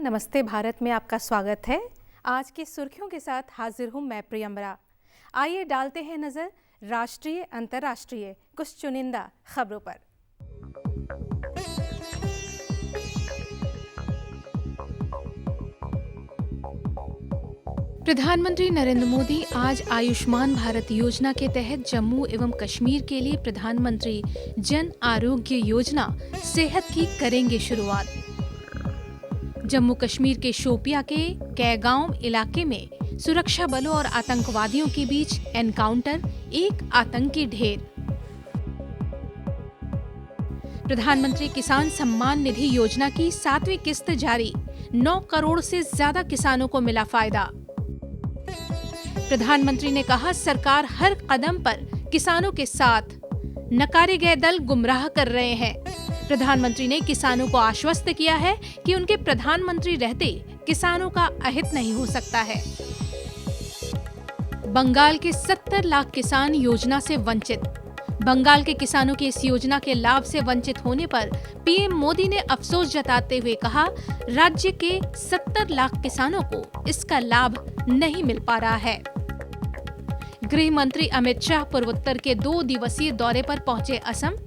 नमस्ते भारत में आपका स्वागत है। आज की सुर्खियों के साथ हाजिर हूं मैं प्रियंबरा। आइए डालते हैं नजर राष्ट्रीय अंतर्राष्ट्रीय कुछ चुनिंदा खबरों पर। प्रधानमंत्री नरेंद्र मोदी आज आयुष्मान भारत योजना के तहत जम्मू एवं कश्मीर के लिए प्रधानमंत्री जन आरोग्य योजना सेहत की करेंगे शुरुआत। जम्मू कश्मीर के शोपिया के कैगांव इलाके में सुरक्षा बलों और आतंकवादियों के बीच एनकाउंटर, एक आतंकी ढेर। प्रधानमंत्री किसान सम्मान निधि योजना की 7वीं किस्त जारी, 9 करोड़ से ज्यादा किसानों को मिला फायदा। प्रधानमंत्री ने कहा, सरकार हर कदम पर किसानों के साथ, नकारे गए दल गुमराह कर रहे हैं। प्रधानमंत्री ने किसानों को आश्वस्त किया है कि उनके प्रधानमंत्री रहते किसानों का अहित नहीं हो सकता है। बंगाल के 70 लाख किसान योजना से वंचित। बंगाल के किसानों की इस योजना के लाभ से वंचित होने पर पीएम मोदी ने अफसोस जताते हुए कहा, राज्य के 70 लाख किसानों को इसका लाभ नहीं मिल पा रहा है। गृह मंत्री अमित शाह पूर्वोत्तर के 2 दिवसीय दौरे पर पहुंचे असम।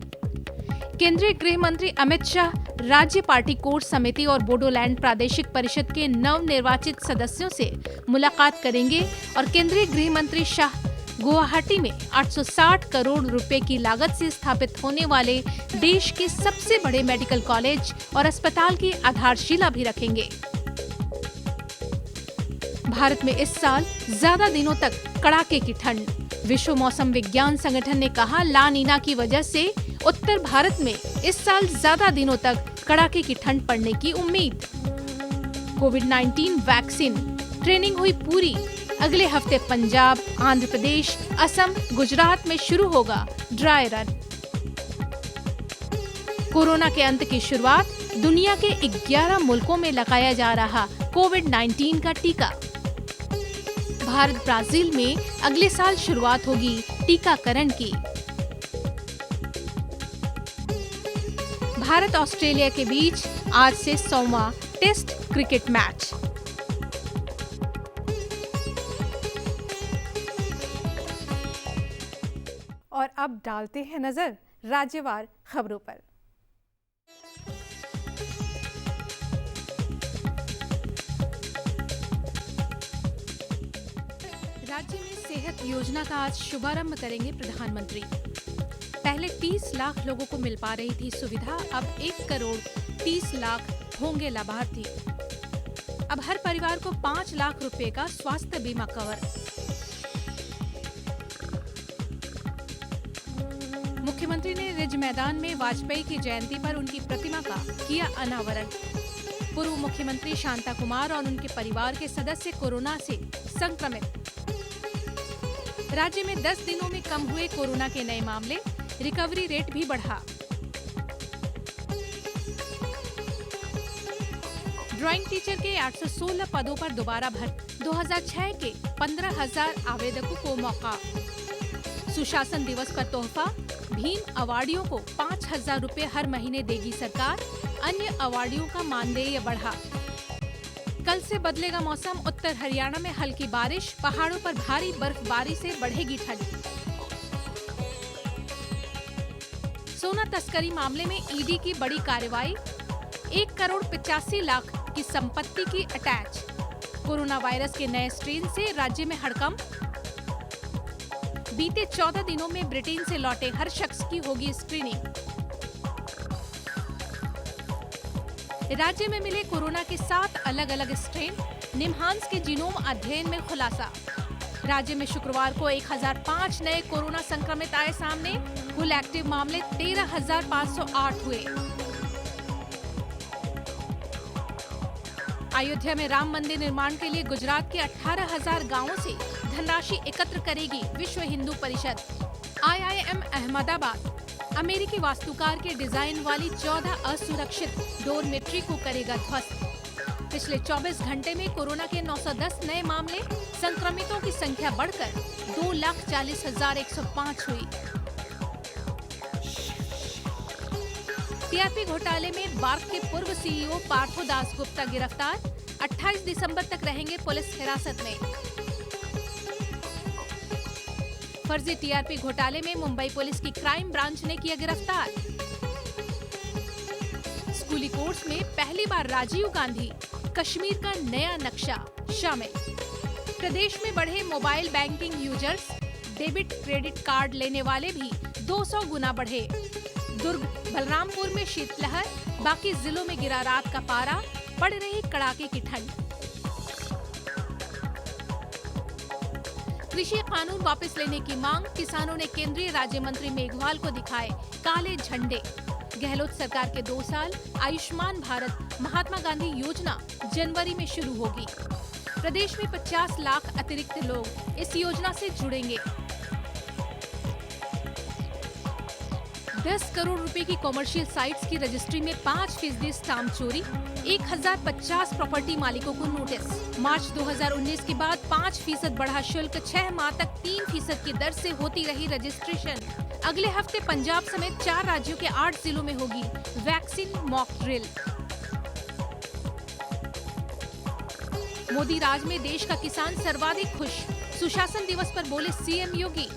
केंद्रीय गृह मंत्री अमित शाह राज्य पार्टी कोर समिति और बोडोलैंड प्रादेशिक परिषद के नवनिर्वाचित सदस्यों से मुलाकात करेंगे और केंद्रीय गृह मंत्री शाह गुवाहाटी में 860 करोड़ रुपए की लागत से स्थापित होने वाले देश के सबसे बड़े मेडिकल कॉलेज और अस्पताल की आधारशिला भी रखेंगे। भारत में इस साल ज्यादा दिनों तक कड़ाके की ठंड। विश्व मौसम विज्ञान संगठन ने कहा, ला नीना की वजह से उत्तर भारत में इस साल ज्यादा दिनों तक कड़ाके की ठंड पड़ने की उम्मीद। कोविड-19 वैक्सीन ट्रेनिंग हुई पूरी। अगले हफ्ते पंजाब, आंध्र प्रदेश, असम, गुजरात में शुरू होगा ड्राई रन। कोरोना के अंत की शुरुआत, दुनिया के 11 मुल्कों में लगाया जा रहा कोविड-19 का टीका। भारत ब्राजील में अगले साल शुरुआत होगी टीकाकरण की। भारत ऑस्ट्रेलिया के बीच आज से 100वां टेस्ट क्रिकेट मैच। और अब डालते हैं नजर राज्यवार खबरों पर। राज्य में सेहत योजना का आज शुभारंभ करेंगे प्रधानमंत्री। पहले 30 लाख लोगों को मिल पा रही थी सुविधा, अब 1 करोड़ 30 लाख होंगे लाभार्थी। अब हर परिवार को 5 लाख रुपए का स्वास्थ्य बीमा कवर। मुख्यमंत्री ने रिज मैदान में वाजपेयी की जयंती पर उनकी प्रतिमा का किया अनावरण। पूर्व मुख्यमंत्री शांता कुमार और उनके परिवार के सदस्य कोरोना से संक्रमित। राज्य में 10 दिनों में कम हुए कोरोना के नए मामले, रिकवरी रेट भी बढ़ा। ड्राइंग टीचर के 816 पदों पर दोबारा भर्ती। 2006 के 15,000 आवेदकों को मौका। सुशासन दिवस पर तोहफा, भीम अवार्डियों को 5,000 रुपए हर महीने देगी सरकार। अन्य अवार्डियों का मानदेय बढ़ा। कल से बदलेगा मौसम, उत्तर हरियाणा में हल्की बारिश, पहाड़ों पर भारी बर्फबारी से बढ़ेगी ठंड। सोना तस्करी मामले में ईडी की बड़ी कार्रवाई, 1 करोड़ 85 लाख की संपत्ति की अटैच। कोरोना वायरस के नए स्ट्रेन से राज्य में हड़कंप। बीते 14 दिनों में ब्रिटेन से लौटे हर शख्स की होगी स्क्रीनिंग। राज्य में मिले कोरोना के 7 अलग अलग स्ट्रेन, निम्हांस के जीनोम अध्ययन में खुलासा। राज्य में शुक्रवार को 1005 नए कोरोना संक्रमित आए सामने, कुल एक्टिव मामले 13,508 हुए। अयोध्या में राम मंदिर निर्माण के लिए गुजरात के 18,000 गांवों से धनराशि एकत्र करेगी विश्व हिंदू परिषद। IIM अहमदाबाद अमेरिकी वास्तुकार के डिजाइन वाली 14 असुरक्षित डोरमेट्री को करेगा ध्वस्त। पिछले 24 घंटे में कोरोना के 910 नए मामले, संक्रमितों की संख्या बढ़कर 2,40,105 हुई। टीआरपी घोटाले में बार्क के पूर्व सीईओ पार्थो दास गुप्ता गिरफ्तार, 28 दिसंबर तक रहेंगे पुलिस हिरासत में। फर्जी टीआरपी घोटाले में मुंबई पुलिस की क्राइम ब्रांच ने किया गिरफ्तार। स्कूली कोर्स में पहली बार राजीव गांधी कश्मीर का नया नक्शा शामिल। प्रदेश में बढ़े mobile banking users, debit credit card लेने वाले भी 200 गुना बढ़े। दुर्ग बलरामपुर में शीतलहर, बाकी जिलों में गिरा रात का पारा, पड़ रही कड़ाके की ठंड। कृषि कानून वापस लेने की मांग, किसानों ने केंद्रीय राज्य मंत्री मेघवाल को दिखाए काले झंडे। गहलोत सरकार के 2 साल, आयुष्मान भारत महात्मा गांधी योजना जनवरी में शुरू होगी। प्रदेश में 50 लाख अतिरिक्त लोग इस योजना से जुड़ेंगे। 10 करोड़ रुपए की कॉमर्शियल साइट्स की रजिस्ट्री में 5% स्टाम्प चोरी, 1050 प्रॉपर्टी मालिकों को नोटिस। मार्च 2019 के बाद 5% बढ़ा शुल्क, 6 माह तक 3% की दर से होती रही रजिस्ट्रेशन। अगले हफ्ते पंजाब समेत 4 राज्यों के 8 जिलों में होगी वैक्सीन मॉक ड्रिल। मोदी राज में देश का किसान सर्वाधिक खुश, सुशासन दिवस पर बोले सीएम योगी।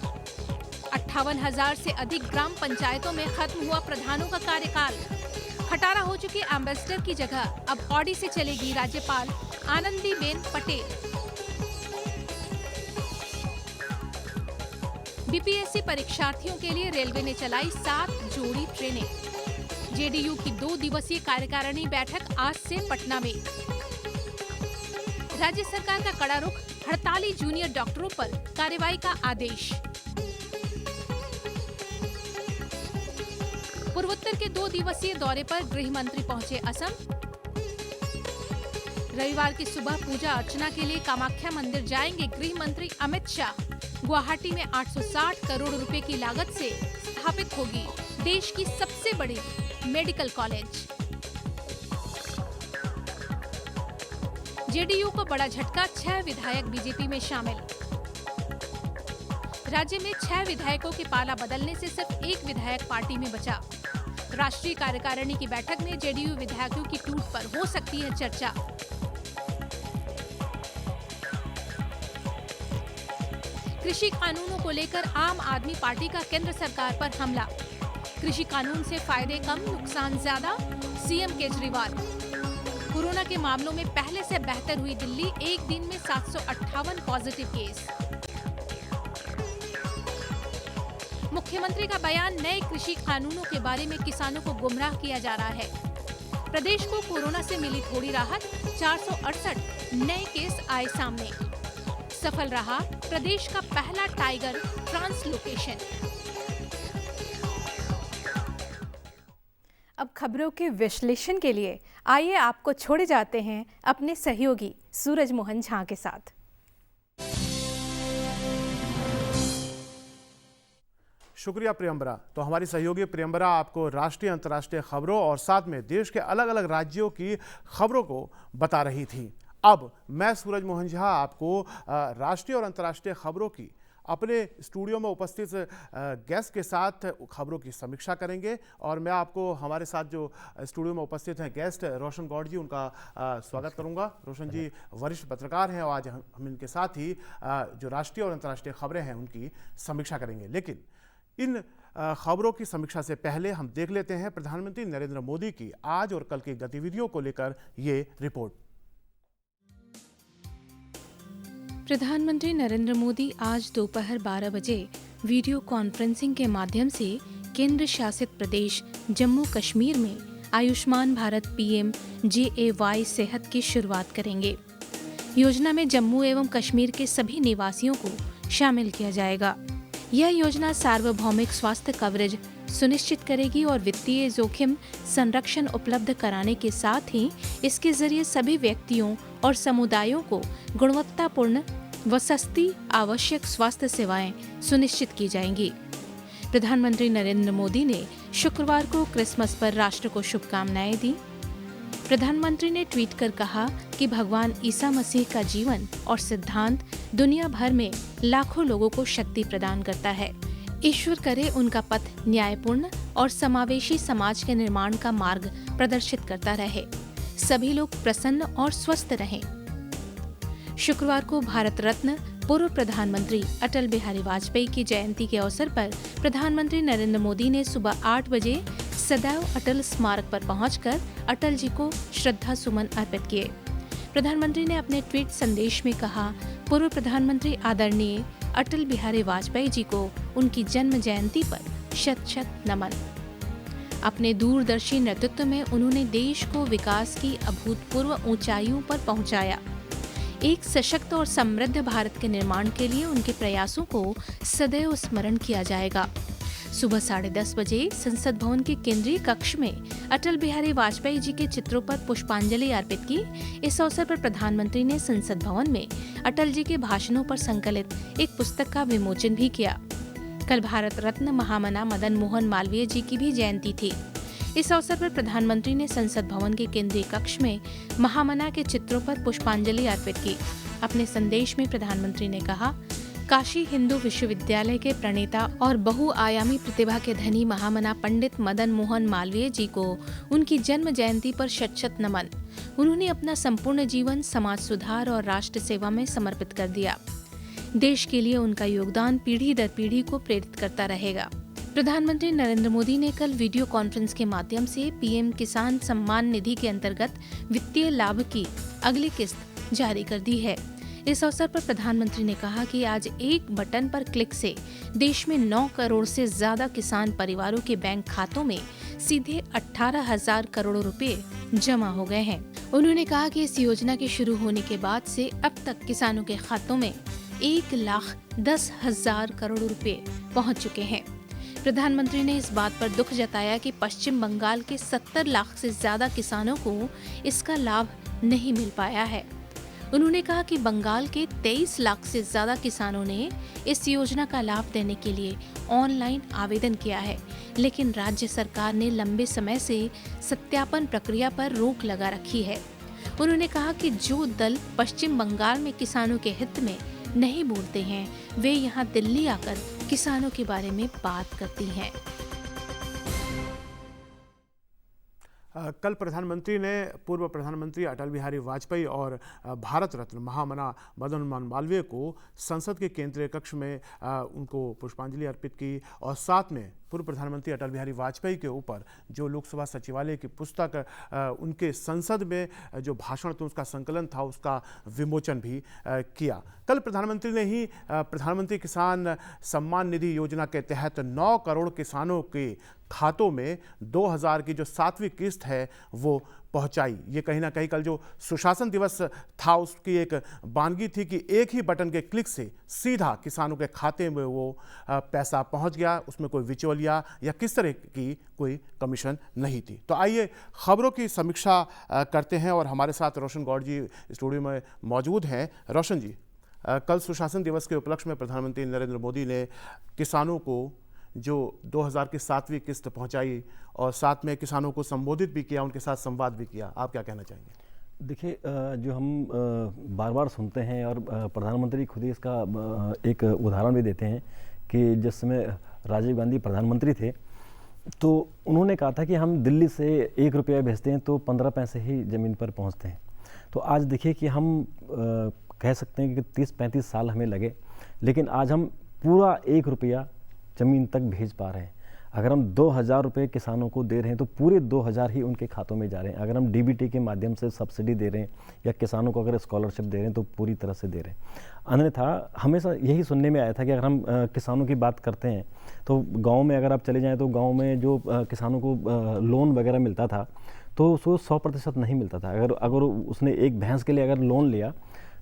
58,000 से अधिक ग्राम पंचायतों में खत्म हुआ प्रधानों का कार्यकाल। खटारा हो चुके एम्बेसडर की जगह अब ऑडी से चलेगी राज्यपाल आनंदीबेन पटेल। बीपीएससी परीक्षार्थियों के लिए रेलवे ने चलाई 7 जोड़ी ट्रेनें। जेडीयू की 2 दिवसीय कार्यकारिणी बैठक आज से पटना में। राज्य सरकार का कड़ा रुख, हड़ताली जूनियर डॉक्टरों पर कार्रवाई का आदेश। पूर्वोत्तर के 2 दिवसीय दौरे पर गृह मंत्री पहुंचे असम। रविवार की सुबह पूजा अर्चना के लिए कामाख्या मंदिर जाएंगे गृह मंत्री अमित शाह। गुवाहाटी में 860 करोड़ रुपए की लागत से स्थापित होगी देश की सबसे बड़ी मेडिकल कॉलेज। जेडीयू को बड़ा झटका, 6 विधायक बीजेपी में शामिल। राज्य में 6 विधायकों के पाला बदलने से सिर्फ 1 विधायक पार्टी में बचा। राष्ट्रीय कार्यकारिणी की बैठक में जेडीयू विधायकों की टूट पर हो सकती है चर्चा। कृषि कानूनों को लेकर आम आदमी पार्टी का केंद्र सरकार पर हमला। कृषि कानून से फायदे कम, नुकसान ज्यादा, सीएम केजरीवाल। कोरोना के मामलों में पहले से बेहतर हुई दिल्ली, एक दिन में 758 पॉजिटिव केस। मुख्यमंत्री का बयान, नए कृषि कानूनों के बारे में किसानों को गुमराह किया जा रहा है। प्रदेश को कोरोना से मिली थोड़ी राहत, 468 नए केस आए सामने। सफल रहा प्रदेश का पहला टाइगर ट्रांसलोकेशन। अब खबरों के विश्लेषण के लिए आइए आपको छोड़े जाते हैं अपने सहयोगी सूरज मोहन झा के साथ। शुक्रिया प्रियंबरा। तो हमारी सहयोगी प्रियंबरा आपको राष्ट्रीय अंतर्राष्ट्रीय खबरों और साथ में देश के अलग अलग राज्यों की खबरों को बता रही थी। अब मैं सूरज मोहन झा आपको राष्ट्रीय और अंतर्राष्ट्रीय खबरों की अपने स्टूडियो में उपस्थित गेस्ट के साथ खबरों की समीक्षा करेंगे। और मैं आपको हमारे साथ जो स्टूडियो में उपस्थित हैं गेस्ट रोशन गौड़ जी, उनका स्वागत करूंगा। रोशन जी वरिष्ठ पत्रकार हैं और आज हम इनके साथ ही जो राष्ट्रीय और अंतर्राष्ट्रीय खबरें हैं उनकी समीक्षा करेंगे। लेकिन इन खबरों की समीक्षा से पहले हम देख लेते हैं प्रधानमंत्री नरेंद्र मोदी की आज और कल की गतिविधियों को लेकर ये रिपोर्ट। प्रधानमंत्री नरेंद्र मोदी आज दोपहर 12 बजे वीडियो कॉन्फ्रेंसिंग के माध्यम से केंद्र शासित प्रदेश जम्मू कश्मीर में आयुष्मान भारत PMJAY सेहत की शुरुआत करेंगे। योजना में जम्मू एवं कश्मीर के सभी निवासियों को शामिल किया जाएगा। यह योजना सार्वभौमिक स्वास्थ्य कवरेज सुनिश्चित करेगी और वित्तीय जोखिम संरक्षण उपलब्ध कराने के साथ ही इसके जरिए सभी व्यक्तियों और समुदायों को गुणवत्तापूर्ण व सस्ती आवश्यक स्वास्थ्य सेवाएं सुनिश्चित की जाएंगी। प्रधानमंत्री नरेंद्र मोदी ने शुक्रवार को क्रिसमस पर राष्ट्र को शुभकामनाएं दी। प्रधानमंत्री ने ट्वीट कर कहा कि भगवान ईसा मसीह का जीवन और सिद्धांत दुनिया भर में लाखों लोगों को शक्ति प्रदान करता है। ईश्वर करे उनका पथ न्यायपूर्ण और समावेशी समाज के निर्माण का मार्ग प्रदर्शित करता रहे। सभी लोग प्रसन्न और स्वस्थ रहें। शुक्रवार को भारत रत्न पूर्व प्रधानमंत्री अटल बिहारी वाजपेयी की जयंती के अवसर पर प्रधानमंत्री नरेंद्र मोदी ने सुबह 8 बजे सदैव अटल स्मारक पर पहुंचकर अटल जी को श्रद्धा सुमन अर्पित किए। प्रधानमंत्री ने अपने ट्वीट संदेश में कहा, पूर्व प्रधानमंत्री आदरणीय अटल बिहारी वाजपेयी जी को उनकी जन्म जयंती पर शत शत नमन। अपने दूरदर्शी नेतृत्व में उन्होंने देश को विकास की अभूतपूर्व ऊंचाइयों पर पहुंचाया। एक सशक्त और समृद्ध भारत के निर्माण के लिए उनके प्रयासों को सदैव स्मरण किया जाएगा। सुबह 10:30 बजे संसद भवन के केंद्रीय कक्ष में अटल बिहारी वाजपेयी जी के चित्रों पर पुष्पांजलि अर्पित की। इस अवसर पर प्रधानमंत्री ने संसद भवन में अटल जी के भाषणों पर संकलित एक पुस्तक का विमोचन भी किया। कल भारत रत्न महामना मदन मोहन मालवीय जी की भी जयंती थी। इस अवसर पर प्रधानमंत्री ने संसद भवन के केंद्रीय कक्ष में महामना के चित्रों पर पुष्पांजलि अर्पित की। अपने संदेश में प्रधानमंत्री ने कहा, काशी हिंदू विश्वविद्यालय के प्रणेता और बहुआयामी प्रतिभा के धनी महामना पंडित मदन मोहन मालवीय जी को उनकी जन्म जयंती पर शत शत नमन। उन्होंने अपना संपूर्ण जीवन समाज सुधार और राष्ट्र सेवा में समर्पित कर दिया। देश के लिए उनका योगदान पीढ़ी दर पीढ़ी को प्रेरित करता रहेगा। प्रधानमंत्री नरेंद्र मोदी ने कल वीडियो कॉन्फ्रेंस के माध्यम से पीएम किसान सम्मान निधि के अंतर्गत वित्तीय लाभ की अगली किस्त जारी कर दी है। इस अवसर पर प्रधानमंत्री ने कहा कि आज एक बटन पर क्लिक से देश में 9 करोड़ से ज्यादा किसान परिवारों के बैंक खातों में सीधे 18,000 करोड़ रुपए जमा हो गए हैं। उन्होंने कहा कि इस योजना के शुरू होने के बाद से अब तक किसानों के खातों में 1,10,000 करोड़ रुपए पहुंच चुके हैं। प्रधानमंत्री ने इस बात पर दुख जताया कि पश्चिम बंगाल के 70 लाख से ज्यादा किसानों को इसका लाभ नहीं मिल पाया है। उन्होंने कहा कि बंगाल के 23 लाख से ज्यादा किसानों ने इस योजना का लाभ देने के लिए ऑनलाइन आवेदन किया है, लेकिन राज्य सरकार ने लंबे समय से सत्यापन प्रक्रिया पर रोक लगा रखी है। उन्होंने कहा कि जो दल पश्चिम बंगाल में किसानों के हित में नहीं बोलते हैं, वे यहाँ दिल्ली आकर किसानों के बारे में बात करती हैं। कल प्रधानमंत्री ने पूर्व प्रधानमंत्री अटल बिहारी वाजपेयी और भारत रत्न महामना मदन मोहन मालवीय को संसद के केंद्रीय कक्ष में उनको पुष्पांजलि अर्पित की और साथ में पूर्व प्रधानमंत्री अटल बिहारी वाजपेयी के ऊपर जो लोकसभा सचिवालय की पुस्तक उनके संसद में जो भाषण था उसका संकलन था उसका विमोचन भी किया। कल प्रधानमंत्री ने ही प्रधानमंत्री किसान सम्मान निधि योजना के तहत 9 करोड़ किसानों के खातों में 2000 की जो 7वीं किस्त है वो पहुंचाई। ये कहीं ना कहीं कल जो सुशासन दिवस था उसकी एक बानगी थी कि एक ही बटन के क्लिक से सीधा किसानों के खाते में वो पैसा पहुंच गया, उसमें कोई बिचौलिया या किस तरह की कोई कमीशन नहीं थी। तो आइए खबरों की समीक्षा करते हैं और हमारे साथ रोशन गौड़ जी स्टूडियो में मौजूद हैं। रोशन जी, कल सुशासन दिवस के उपलक्ष्य में प्रधानमंत्री नरेंद्र मोदी ने किसानों को जो 2000 की 7वीं किस्त पहुंचाई और साथ में किसानों को संबोधित भी किया, उनके साथ संवाद भी किया, आप क्या कहना चाहेंगे? देखिए, जो हम बार बार सुनते हैं और प्रधानमंत्री खुद ही इसका एक उदाहरण भी देते हैं कि जिस समय राजीव गांधी प्रधानमंत्री थे तो उन्होंने कहा था कि हम दिल्ली से 1 रुपया भेजते हैं तो 15 पैसे ही ज़मीन पर पहुंचते हैं। तो आज देखिए कि हम कह सकते हैं कि 30-35 साल हमें लगे, लेकिन आज हम पूरा 1 रुपया ज़मीन तक भेज पा रहे हैं। अगर हम 2000 रुपये किसानों को दे रहे हैं तो पूरे 2000 ही उनके खातों में जा रहे हैं। अगर हम डीबीटी के माध्यम से सब्सिडी दे रहे हैं या किसानों को अगर स्कॉलरशिप दे रहे हैं तो पूरी तरह से दे रहे हैं। अन्यथा हमेशा यही सुनने में आया था कि अगर हम किसानों की बात करते हैं तो गाँव में अगर आप चले जाएँ तो गाँव में जो किसानों को लोन वगैरह मिलता था तो उसको 100% नहीं मिलता था। अगर उसने एक भैंस के लिए अगर लोन लिया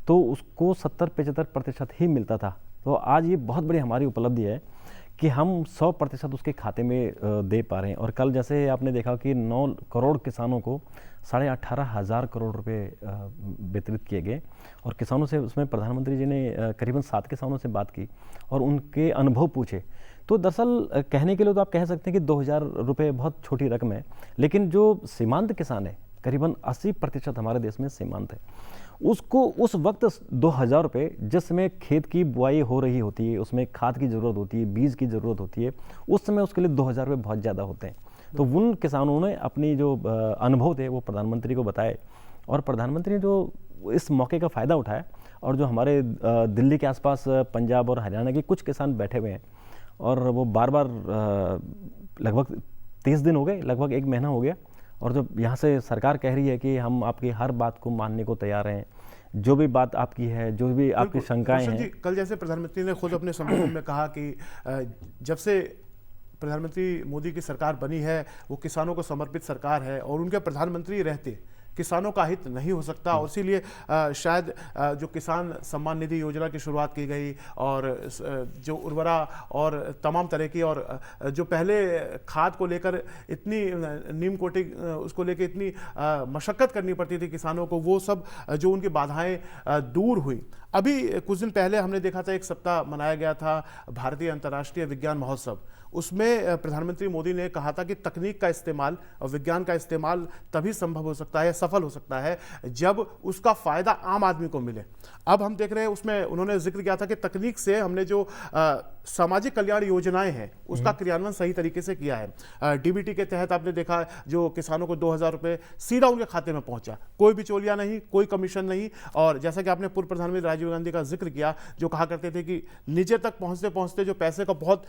तो उसको 70-75% ही मिलता था। तो आज ये बहुत बड़ी हमारी उपलब्धि है कि हम 100% उसके खाते में दे पा रहे हैं। और कल जैसे आपने देखा कि 9 करोड़ किसानों को 18,500 करोड़ रुपए वितरित किए गए और किसानों से उसमें प्रधानमंत्री जी ने करीबन 7 किसानों से बात की और उनके अनुभव पूछे। तो दरअसल कहने के लिए तो आप कह सकते हैं कि 2000 रुपये बहुत छोटी रकम है, लेकिन जो सीमांत किसान है करीबन 80% हमारे देश में सीमांत है, उसको उस वक्त 2,000 रुपये जिसमें खेत की बुआई हो रही होती है, उसमें खाद की ज़रूरत होती है, बीज की ज़रूरत होती है, उस समय उसके लिए 2,000 रुपये बहुत ज़्यादा होते हैं। तो उन किसानों ने अपनी जो अनुभव थे वो प्रधानमंत्री को बताए, और प्रधानमंत्री ने जो इस मौके का फ़ायदा उठाया, और जो हमारे दिल्ली के आसपास पंजाब और हरियाणा के कुछ किसान बैठे हुए हैं, और वो बार बार लगभग 30 दिन हो गए, लगभग 1 महीना हो गया, और जब यहाँ से सरकार कह रही है कि हम आपकी हर बात को मानने को तैयार हैं, जो भी बात आपकी है, जो भी आपकी शंकाएं हैं। कल जैसे प्रधानमंत्री ने खुद अपने संबोधन में कहा कि जब से प्रधानमंत्री मोदी की सरकार बनी है वो किसानों को समर्पित सरकार है, और उनके प्रधानमंत्री रहते किसानों का हित नहीं हो सकता, और इसीलिए शायद जो किसान सम्मान निधि योजना की शुरुआत की गई, और जो उर्वरा और तमाम तरह की, और जो पहले खाद को लेकर इतनी नीम कोटिंग उसको लेकर इतनी मशक्क़त करनी पड़ती थी किसानों को, वो सब जो उनकी बाधाएं दूर हुई। अभी कुछ दिन पहले हमने देखा था, एक सप्ताह मनाया गया था भारतीय अंतर्राष्ट्रीय विज्ञान महोत्सव। उसमें प्रधानमंत्री मोदी ने कहा था कि तकनीक का इस्तेमाल और विज्ञान का इस्तेमाल तभी संभव हो सकता है, सफल हो सकता है, जब उसका फायदा आम आदमी को मिले। अब हम देख रहे हैं उसमें उन्होंने जिक्र किया था कि तकनीक से हमने जो सामाजिक कल्याण योजनाएं हैं उसका क्रियान्वयन सही तरीके से किया है। डीबीटी के तहत आपने देखा जो किसानों को 2,000 रुपये सीधा उनके खाते में पहुंचा, कोई बिचौलिया नहीं, कोई कमीशन नहीं। और जैसा कि आपने पूर्व प्रधानमंत्री राजीव गांधी का जिक्र किया, जो कहा करते थे कि नीचे तक पहुंचते पहुंचते जो पैसे का बहुत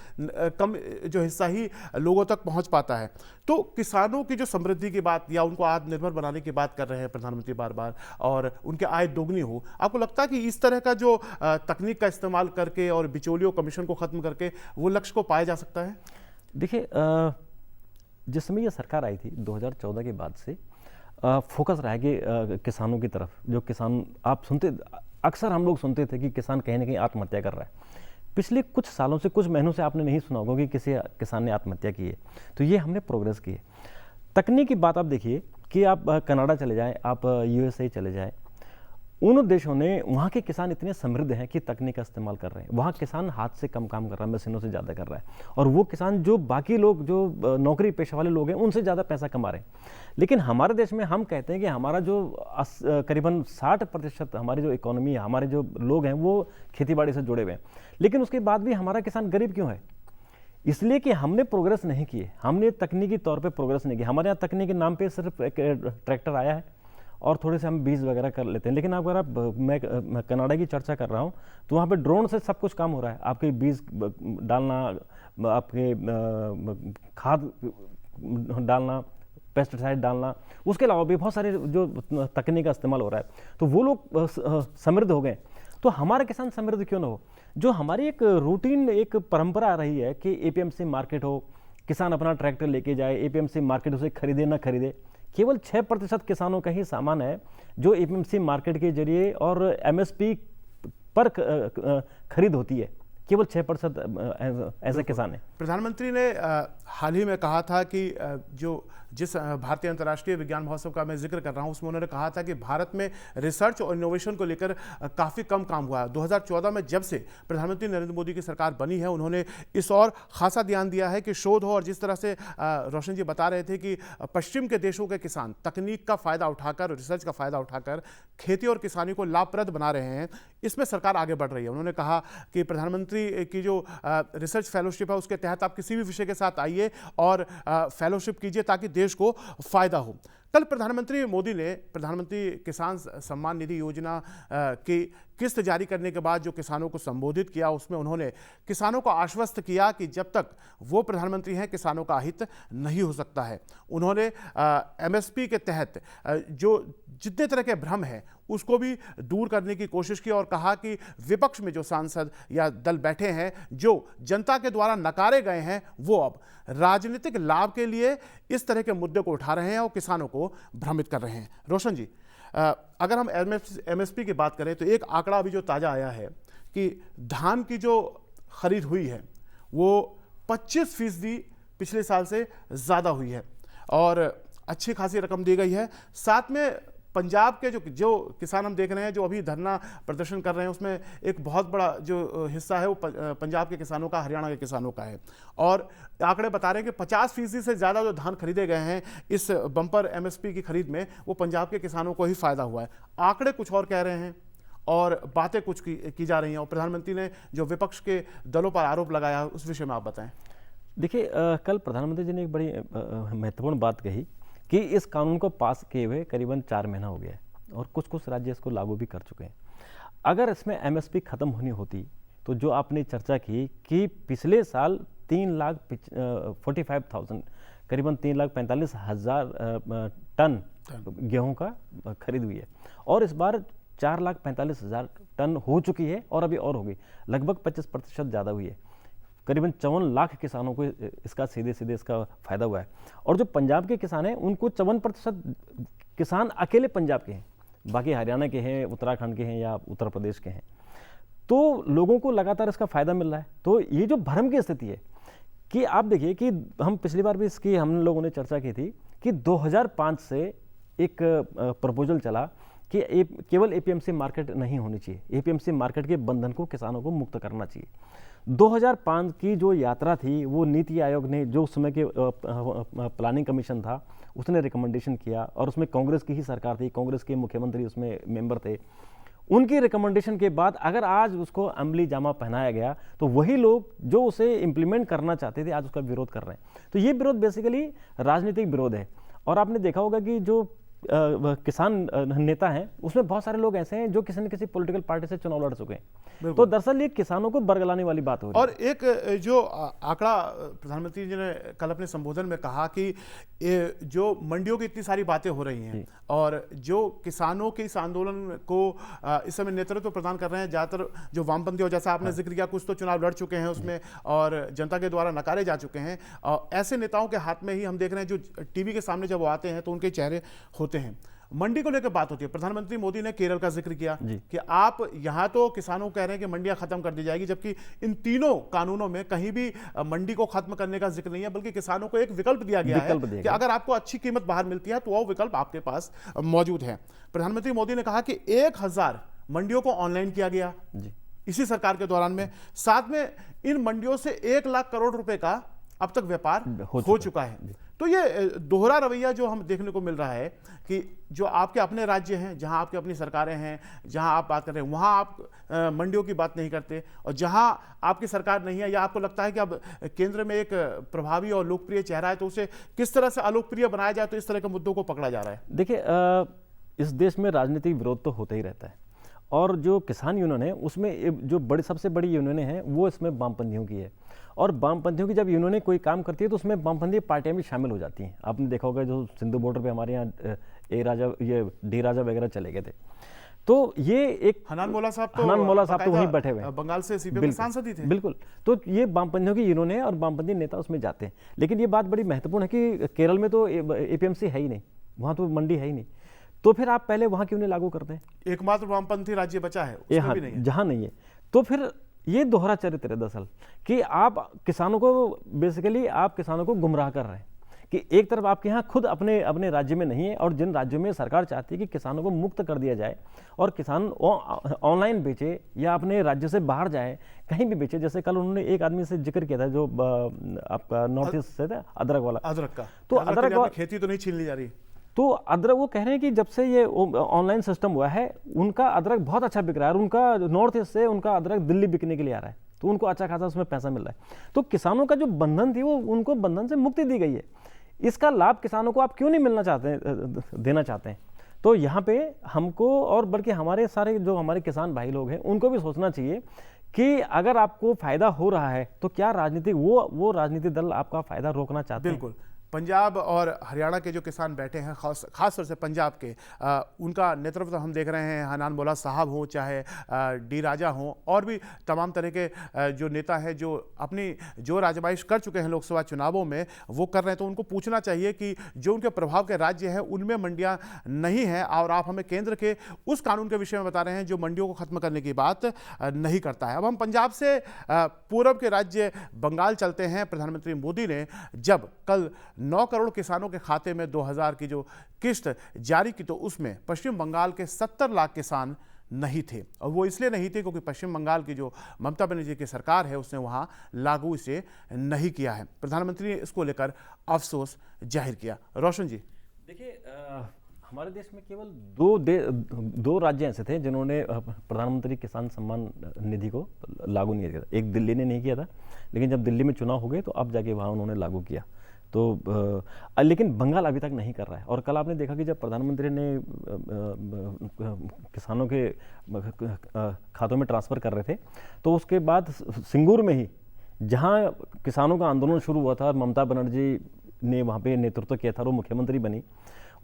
कम जो हिस्सा ही लोगों तक पहुंच पाता है। तो किसानों की जो समृद्धि की बात या उनको आत्मनिर्भर बनाने की बात कर रहे हैं प्रधानमंत्री बार बार, और उनके आय दोगुनी हो, आपको लगता है कि इस तरह का जो तकनीक का इस्तेमाल करके और बिचौलियों कमीशन को खत्म करके वो लक्ष्य को पाया जा सकता है? देखिए, जिस समय ये सरकार आई थी 2014 के बाद से फोकस रहा है कि किसानों की तरफ। जो किसान आप सुनते, अक्सर हम लोग सुनते थे कि किसान कहीं ना कहीं आत्महत्या कर रहा है। पिछले कुछ सालों से, कुछ महीनों से आपने नहीं सुना होगा कि किसी किसान ने आत्महत्या की है। तो ये हमने प्रोग्रेस की है। तकनीक की बात आप देखिए कि आप कनाडा चले जाएं, आप USA चले जाएं, उन देशों ने, वहाँ के किसान इतने समृद्ध हैं कि तकनीक का इस्तेमाल कर रहे हैं। वहाँ किसान हाथ से कम काम कर रहा है, मशीनों से ज़्यादा कर रहा है, और वो किसान जो बाकी लोग जो नौकरी पेशा वाले लोग हैं उनसे ज़्यादा पैसा कमा रहे हैं। लेकिन हमारे देश में हम कहते हैं कि हमारा जो करीबन 60% हमारी जो इकोनॉमी है, हमारे जो लोग हैं वो खेतीबाड़ी से जुड़े हुए हैं, लेकिन उसके बाद भी हमारा किसान गरीब क्यों है? इसलिए कि हमने प्रोग्रेस नहीं की है, हमने तकनीकी तौर पे प्रोग्रेस नहीं की। हमारे यहाँ तकनीकी नाम पे सिर्फ एक ट्रैक्टर आया है और थोड़े से हम बीज वगैरह कर लेते हैं। लेकिन अगर मैं कनाडा की चर्चा कर रहा हूँ तो वहाँ पे ड्रोन से सब कुछ काम हो रहा है। आपके बीज डालना, आपके खाद डालना, पेस्टिसाइड डालना, उसके अलावा भी बहुत सारे जो तकनीक का इस्तेमाल हो रहा है। तो वो लोग समृद्ध हो गए, तो हमारा किसान समृद्ध क्यों ना हो? जो हमारी एक रूटीन, एक परंपरा आ रही है कि APMC मार्केट हो, किसान अपना ट्रैक्टर लेके जाए, APMC मार्केट उसे खरीदे ना खरीदे। केवल 6% किसानों का ही सामान है जो APMC मार्केट के जरिए और MSP पर खरीद होती है। केवल 6% ऐसे किसान है। प्रधानमंत्री ने हाल ही में कहा था कि जिस भारतीय अंतर्राष्ट्रीय विज्ञान महोत्सव का मैं जिक्र कर रहा हूं, उसमें उन्होंने कहा था कि भारत में रिसर्च और इनोवेशन को लेकर काफ़ी कम काम हुआ है। 2014 में जब से प्रधानमंत्री नरेंद्र मोदी की सरकार बनी है, उन्होंने इस और खासा ध्यान दिया है कि शोध हो। और जिस तरह से रोशन जी बता रहे थे कि पश्चिम के देशों के किसान तकनीक का फ़ायदा उठाकर, रिसर्च का फ़ायदा उठाकर खेती और किसानी को लाभप्रद बना रहे हैं, इसमें सरकार आगे बढ़ रही है। उन्होंने कहा कि प्रधानमंत्री की जो रिसर्च फेलोशिप है उसके तहत आप किसी भी विषय के साथ आइए और फेलोशिप कीजिए ताकि देश को फायदा हो। कल प्रधानमंत्री मोदी ने प्रधानमंत्री किसान सम्मान निधि योजना की किस्त जारी करने के बाद जो किसानों को संबोधित किया, उसमें उन्होंने किसानों को आश्वस्त किया कि जब तक वो प्रधानमंत्री हैं किसानों का हित नहीं हो सकता है। उन्होंने MSP के तहत जो जितने तरह के भ्रम हैं उसको भी दूर करने की कोशिश की और कहा कि विपक्ष में जो सांसद या दल बैठे हैं जो जनता के द्वारा नकारे गए हैं, वो अब राजनीतिक लाभ के लिए इस तरह के मुद्दे को उठा रहे हैं और किसानों को भ्रमित कर रहे हैं। रोशन जी, अगर हम MSP की बात करें तो एक आंकड़ा अभी जो ताज़ा आया है कि धान की जो खरीद हुई है वो 25% पिछले साल से ज़्यादा हुई है और अच्छी खासी रकम दी गई है। साथ में पंजाब के जो किसान हम देख रहे हैं जो अभी धरना प्रदर्शन कर रहे हैं, उसमें एक बहुत बड़ा जो हिस्सा है वो पंजाब के किसानों का, हरियाणा के किसानों का है। और आंकड़े बता रहे हैं कि 50% से ज़्यादा जो धान खरीदे गए हैं इस बम्पर MSP की खरीद में, वो पंजाब के किसानों को ही फायदा हुआ है। आंकड़े कुछ और कह रहे हैं और बातें कुछ की जा रही हैं, और प्रधानमंत्री ने जो विपक्ष के दलों पर आरोप लगाया उस विषय में आप बताएं। देखिए, कल प्रधानमंत्री जी ने एक बड़ी महत्वपूर्ण बात कही कि इस कानून को पास किए हुए करीबन 4 महीना हो गया है और कुछ कुछ राज्य इसको लागू भी कर चुके हैं। अगर इसमें MSP खत्म होनी होती तो जो आपने चर्चा की कि पिछले साल 3,45,000 करीबन 3,45,000 टन गेहूं का खरीद हुई है, और इस बार 4,45,000 टन हो चुकी है और अभी और होगी, लगभग 25% ज़्यादा हुई है। करीबन 54 लाख किसानों को इसका सीधे सीधे इसका फायदा हुआ है। और जो पंजाब के किसान हैं उनको 54% किसान अकेले पंजाब के हैं, बाकी हरियाणा के हैं, उत्तराखंड के हैं या उत्तर प्रदेश के हैं। तो लोगों को लगातार इसका फायदा मिल रहा है। तो ये जो भ्रम की स्थिति है कि आप देखिए कि हम पिछली बार भी इसकी हम लोगों ने चर्चा की थी कि 2005 से एक प्रपोजल चला कि केवल APMC मार्केट नहीं होनी चाहिए, APMC मार्केट के बंधन को किसानों को मुक्त करना चाहिए। 2005 की जो यात्रा थी वो नीति आयोग ने, जो उस समय के प्लानिंग कमीशन था, उसने रिकमेंडेशन किया और उसमें कांग्रेस की ही सरकार थी, कांग्रेस के मुख्यमंत्री उसमें मेंबर थे। उनकी रिकमेंडेशन के बाद अगर आज उसको अमली जामा पहनाया गया तो वही लोग जो उसे इम्प्लीमेंट करना चाहते थे आज उसका विरोध कर रहे हैं। तो ये विरोध बेसिकली राजनीतिक विरोध है। और आपने देखा होगा कि जो किसान नेता हैं उसमें बहुत सारे लोग ऐसे हैं जो किसी न किसी पॉलिटिकल पार्टी से चुनाव लड़ चुके हैं। तो दरअसल ये किसानों को बरगलाने वाली बात हो रही है। और एक जो आंकड़ा प्रधानमंत्री जी ने कल अपने संबोधन में कहा कि जो मंडियों की इतनी सारी बातें हो रही हैं और जो किसानों के इस आंदोलन को इस समय नेतृत्व प्रदान कर रहे हैं ज़्यादातर जो वामपंथी, और जैसा आपने जिक्र किया कुछ तो चुनाव लड़ चुके हैं उसमें और जनता के द्वारा नकारे जा चुके हैं, और ऐसे नेताओं के हाथ में ही हम देख रहे हैं जो टीवी के सामने जब वो आते हैं तो उनके चेहरे होते हैं। मंडी को लेकर बात होती है, प्रधानमंत्री मोदी ने केरल का जिक्र किया कि आप यहां तो किसानों को कह रहे हैं कि मंडियां खत्म कर दी जाएगी, जबकि इन तीनों कानूनों में कहीं भी मंडी को खत्म करने का जिक्र नहीं है, बल्कि किसानों को एक विकल्प दिया गया है कि अगर आपको अच्छी कीमत बाहर मिलती है तो वो विकल्प आपके पास मौजूद है। प्रधानमंत्री मोदी ने कहा कि 1,000 मंडियों को ऑनलाइन किया गया इसी सरकार के दौरान में, साथ में इन मंडियों से 1 लाख करोड़ रुपए का अब तक व्यापार हो चुका है। तो ये दोहरा रवैया जो हम देखने को मिल रहा है कि जो आपके अपने राज्य हैं, जहां आपकी अपनी सरकारें हैं, जहां आप बात कर रहे हैं वहां आप मंडियों की बात नहीं करते, और जहां आपकी सरकार नहीं है या आपको लगता है कि अब केंद्र में एक प्रभावी और लोकप्रिय चेहरा है तो उसे किस तरह से अलोकप्रिय बनाया जाए, तो इस तरह के मुद्दों को पकड़ा जा रहा है। देखिए, इस देश में राजनीतिक विरोध तो होता ही रहता है, और जो किसान यूनियन है उसमें जो सबसे बड़ी यूनियन है वो इसमें वामपंथियों की है। और वामपंथियों की जब यूनियन कोई काम करती है तो उसमें वामपंथी पार्टियां भी शामिल हो जाती हैं। आपने देखा होगा जो सिंधु बॉर्डर पे हमारे यहाँ डी राजा वगैरह चले गए थे, तो ये एक हनान मौला साहब तो वहीं बैठे हुए हैं, बंगाल से सीपीएम सांसद ही थे। बिल्कुल, तो ये वामपंथियों की यूनियन है और वामपंथी नेता उसमें जाते हैं। लेकिन ये बात बड़ी महत्वपूर्ण है कि केरल में तो APMC है ही नहीं, वहाँ तो मंडी है ही नहीं, तो फिर आप पहले वहाँ क्यों नहीं लागू करते हैं? एकमात्र वामपंथी राज्य बचा है उसमें भी नहीं है। जहाँ नहीं है, तो फिर ये दोहरा चरित्र है दरअसल कि आप किसानों को बेसिकली आप किसानों को गुमराह कर रहे हैं कि एक तरफ आपके यहाँ खुद अपने राज्य में नहीं है, और जिन राज्यों में सरकार चाहती है कि किसानों को मुक्त कर दिया जाए और किसान ऑनलाइन बेचे या अपने राज्य से बाहर जाए कहीं भी बेचे। जैसे कल उन्होंने एक आदमी से जिक्र किया था जो आपका नॉर्थ ईस्ट से था, अदरक का, तो अदरक खेती तो नहीं छीन ली जा रही, तो अदरक वो कह रहे हैं कि जब से ये ऑनलाइन सिस्टम हुआ है उनका अदरक बहुत अच्छा बिक रहा है, और उनका नॉर्थ ईस्ट से उनका अदरक दिल्ली बिकने के लिए आ रहा है, तो उनको अच्छा खासा उसमें पैसा मिल रहा है। तो किसानों का जो बंधन थी वो उनको बंधन से मुक्ति दी गई है। इसका लाभ किसानों को आप क्यों नहीं देना चाहते हैं? तो यहाँ पे हमको और बल्कि हमारे सारे जो हमारे किसान भाई लोग हैं उनको भी सोचना चाहिए कि अगर आपको फायदा हो रहा है तो क्या राजनीतिक वो राजनीतिक दल आपका फायदा रोकना चाहते हैं? बिल्कुल। पंजाब और हरियाणा के जो किसान बैठे हैं, खास तौर से पंजाब के, उनका नेतृत्व हम देख रहे हैं, हनान मौला साहब हों चाहे डी राजा हों और भी तमाम तरह के जो नेता हैं जो अपनी जो आजमाइश कर चुके हैं लोकसभा चुनावों में वो कर रहे हैं। तो उनको पूछना चाहिए कि जो उनके प्रभाव के राज्य हैं उनमें मंडियां नहीं हैं, और आप हमें केंद्र के उस कानून के विषय में बता रहे हैं जो मंडियों को खत्म करने की बात नहीं करता है। अब हम पंजाब से पूर्व के राज्य बंगाल चलते हैं। प्रधानमंत्री मोदी ने जब कल 9 करोड़ किसानों के खाते में 2000 की जो किस्त जारी की, तो उसमें पश्चिम बंगाल के 70 लाख किसान नहीं थे। और वो इसलिए नहीं थे क्योंकि पश्चिम बंगाल की जो ममता बनर्जी की सरकार है उसने वहाँ लागू इसे नहीं किया है। प्रधानमंत्री ने इसको लेकर अफसोस जाहिर किया। रोशन जी, देखिए, हमारे देश में केवल दो राज्य ऐसे थे जिन्होंने प्रधानमंत्री किसान सम्मान निधि को लागू नहीं किया था। एक दिल्ली ने नहीं किया था, लेकिन जब दिल्ली में चुनाव हो गए तो अब जाके वहाँ उन्होंने लागू किया। तो लेकिन बंगाल अभी तक नहीं कर रहा है। और कल आपने देखा कि जब प्रधानमंत्री ने किसानों के खातों में ट्रांसफ़र कर रहे थे, तो उसके बाद सिंगूर में ही जहाँ किसानों का आंदोलन शुरू हुआ था, ममता बनर्जी ने वहाँ पे नेतृत्व किया था, वो मुख्यमंत्री बनी,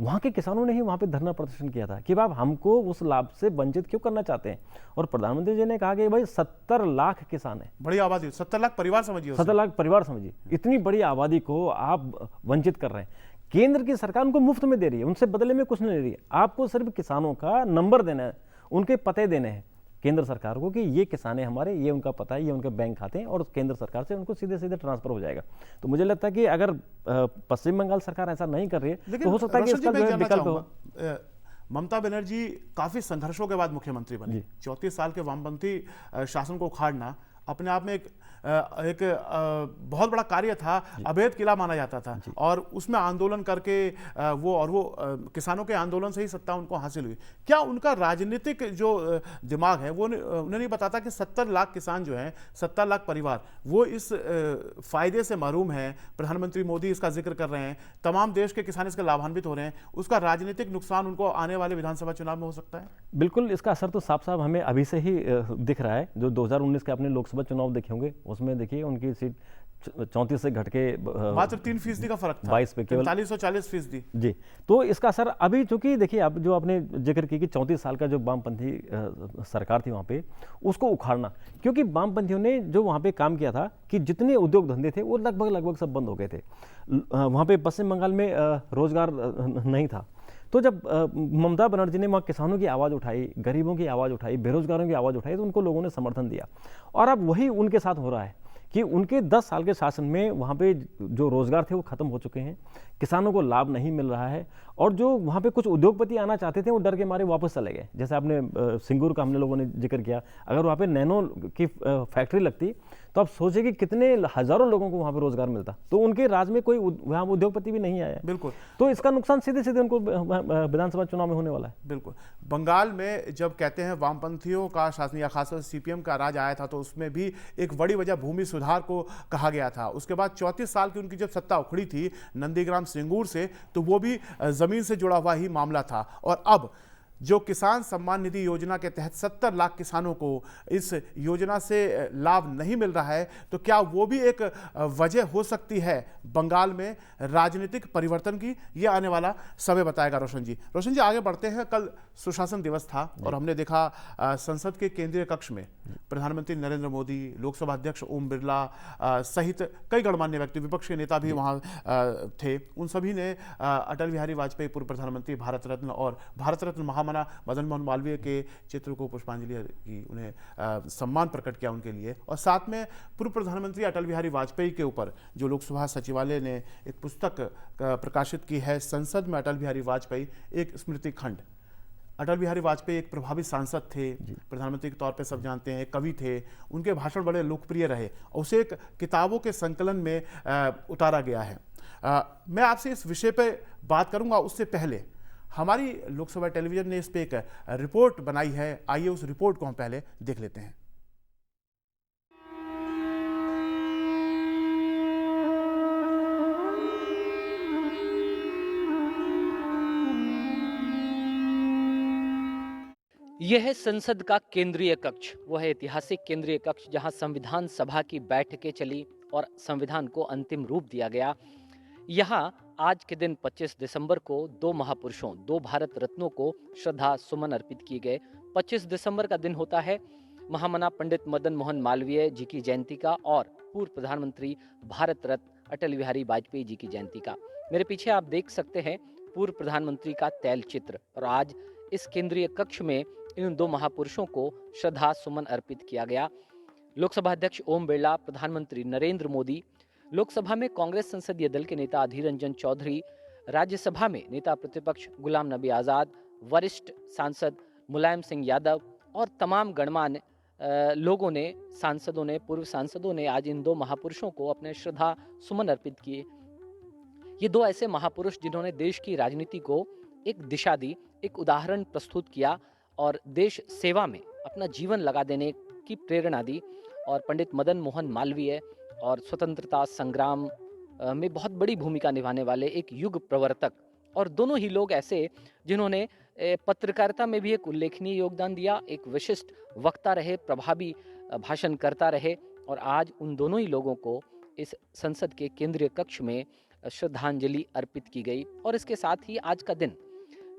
वहाँ के किसानों ने ही वहाँ पे धरना प्रदर्शन किया था कि बाप हमको उस लाभ से वंचित क्यों करना चाहते हैं। और प्रधानमंत्री जी ने कहा कि भाई 70 लाख किसान है, बड़ी आबादी, 70 लाख परिवार समझिए, 70 लाख परिवार समझिए, इतनी बड़ी आबादी को आप वंचित कर रहे हैं। केंद्र की सरकार उनको मुफ्त में दे रही है, उनसे बदले में कुछ नहीं ले रही है। आपको सिर्फ किसानों का नंबर देना है, उनके पते देने हैं केंद्र सरकार को कि ये किसान है हमारे, ये उनका पता है, ये उनके बैंक खाते हैं, और केंद्र सरकार से उनको सीधे सीधे ट्रांसफर हो जाएगा। तो मुझे लगता है कि अगर पश्चिम बंगाल सरकार ऐसा नहीं कर रही है तो हो सकता है कि इसका जो है विकल्प हो। ममता बनर्जी काफी संघर्षों के बाद मुख्यमंत्री बनी। 34 साल के वामपंथी शासन को उखाड़ना अपने आप में एक बहुत बड़ा कार्य था, अवैध किला माना जाता था, और उसमें आंदोलन करके वो किसानों के आंदोलन से ही सत्ता उनको हासिल हुई। क्या उनका राजनीतिक जो दिमाग है वो उन्हें नहीं बताता कि 70 लाख किसान जो हैं, 70 लाख परिवार, वो इस फायदे से महरूम हैं? प्रधानमंत्री मोदी इसका जिक्र कर रहे हैं, तमाम देश के किसान इसके लाभान्वित हो रहे हैं, उसका राजनीतिक नुकसान उनको आने वाले विधानसभा चुनाव में हो सकता है? बिल्कुल, इसका असर तो साफ साफ हमें अभी से ही दिख रहा है। जो 2019 के अपने लोकसभा चुनाव देखे होंगे, उसमें देखिए उनकी सीट 34 से घट के मात्र 3% का फर्क था, 22 पे, केवल 45-40%। जी, तो इसका असर अभी, चूंकि देखिए अब जो आपने जिक्र की कि 34 साल का जो वामपंथी सरकार थी वहाँ पे, उसको उखाड़ना, क्योंकि वामपंथियों ने जो वहाँ पे काम किया था कि जितने उद्योग धंधे थे वो लगभग सब बंद हो गए थे। वहाँ पे पश्चिम बंगाल में रोजगार नहीं था। तो जब ममता बनर्जी ने वहाँ किसानों की आवाज़ उठाई, गरीबों की आवाज़ उठाई, बेरोजगारों की आवाज़ उठाई, तो उनको लोगों ने समर्थन दिया। और अब वही उनके साथ हो रहा है कि उनके 10 साल के शासन में वहाँ पे जो रोजगार थे वो खत्म हो चुके हैं, किसानों को लाभ नहीं मिल रहा है, और जो वहाँ पे कुछ उद्योगपति आना चाहते थे वो डर के मारे वापस चले गए। जैसे आपने सिंगूर का हमने लोगों ने जिक्र किया, अगर वहाँ पे नैनो की फैक्ट्री लगती तो आप सोचिए कि कितने हजारों लोगों को वहाँ पे रोजगार मिलता। तो उनके राज में कोई वहाँ उद्योगपति भी नहीं आया। बिल्कुल, तो इसका नुकसान सीधे सीधे उनको विधानसभा चुनाव में होने वाला है। बिल्कुल, बंगाल में जब कहते हैं वामपंथियों का शासन या खासकर सीपीएम का राज आया था, तो उसमें भी एक बड़ी वजह भूमि सुधार को कहा गया था। उसके बाद 34 साल की उनकी जब सत्ता उखड़ी थी नंदीग्राम सिंगूर से, तो वो भी जमीन से जुड़ा हुआ ही मामला था। और अब जो किसान सम्मान निधि योजना के तहत 70 लाख किसानों को इस योजना से लाभ नहीं मिल रहा है, तो क्या वो भी एक वजह हो सकती है बंगाल में राजनीतिक परिवर्तन की? ये आने वाला समय बताएगा। रोशन जी आगे बढ़ते हैं। कल सुशासन दिवस था और हमने देखा संसद के केंद्रीय कक्ष में प्रधानमंत्री नरेंद्र मोदी, लोकसभा अध्यक्ष ओम बिरला सहित कई गणमान्य व्यक्ति, विपक्ष के नेता भी वहाँ थे। उन सभी ने अटल बिहारी वाजपेयी, पूर्व प्रधानमंत्री, भारत रत्न और भारत रत्न महामना मदन मोहन मालवीय के चित्र को पुष्पांजलि की, उन्हें सम्मान प्रकट किया उनके लिए। और साथ में पूर्व प्रधानमंत्री अटल बिहारी वाजपेयी के ऊपर जो लोकसभा सचिवालय ने एक पुस्तक प्रकाशित की है, संसद में अटल बिहारी वाजपेयी एक स्मृति खंड। अटल बिहारी वाजपेयी एक प्रभावी सांसद थे, प्रधानमंत्री के तौर पे सब जानते हैं, कवि थे, उनके भाषण बड़े लोकप्रिय रहे और उसे एक किताबों के संकलन में उतारा गया है। मैं आपसे इस विषय पे बात करूंगा, उससे पहले हमारी लोकसभा टेलीविजन ने इस पे एक रिपोर्ट बनाई है। आइए उस रिपोर्ट को हम पहले देख लेते हैं। यह है संसद का केंद्रीय कक्ष। वह है ऐतिहासिक केंद्रीय कक्ष जहां संविधान सभा की बैठकें चली और संविधान को अंतिम रूप दिया गया। यहाँ आज के दिन 25 दिसंबर को 2 महापुरुषों, 2 भारत रत्नों को श्रद्धा सुमन अर्पित किए गए। 25 दिसंबर का दिन होता है महामना पंडित मदन मोहन मालवीय जी की जयंती का और पूर्व प्रधानमंत्री भारत रत्न अटल बिहारी वाजपेयी जी की जयंती का। मेरे पीछे आप देख सकते हैं पूर्व प्रधानमंत्री का तैल चित्र। और आज इस केंद्रीय कक्ष में इन 2 महापुरुषों को श्रद्धा सुमन अर्पित किया गया। लोकसभा अध्यक्ष ओम बिरला, प्रधानमंत्री नरेंद्र मोदी, लोकसभा में कांग्रेस संसदीय दल के नेता अधीर रंजन चौधरी, राज्यसभा में नेता प्रतिपक्ष गुलाम नबी आज़ाद, वरिष्ठ सांसद मुलायम सिंह यादव और तमाम गणमान्य लोगों ने, सांसदों ने, पूर्व सांसदों ने आज इन दो महापुरुषों को अपने श्रद्धा सुमन अर्पित किए। ये दो ऐसे महापुरुष जिन्होंने देश की राजनीति को एक दिशा दी, एक उदाहरण प्रस्तुत किया और देश सेवा में अपना जीवन लगा देने की प्रेरणा दी। और पंडित मदन मोहन मालवीय और स्वतंत्रता संग्राम में बहुत बड़ी भूमिका निभाने वाले एक युग प्रवर्तक, और दोनों ही लोग ऐसे जिन्होंने पत्रकारिता में भी एक उल्लेखनीय योगदान दिया, एक विशिष्ट वक्ता रहे, प्रभावी भाषणकर्ता रहे। और आज उन दोनों ही लोगों को इस संसद के केंद्रीय कक्ष में श्रद्धांजलि अर्पित की गई। और इसके साथ ही आज का दिन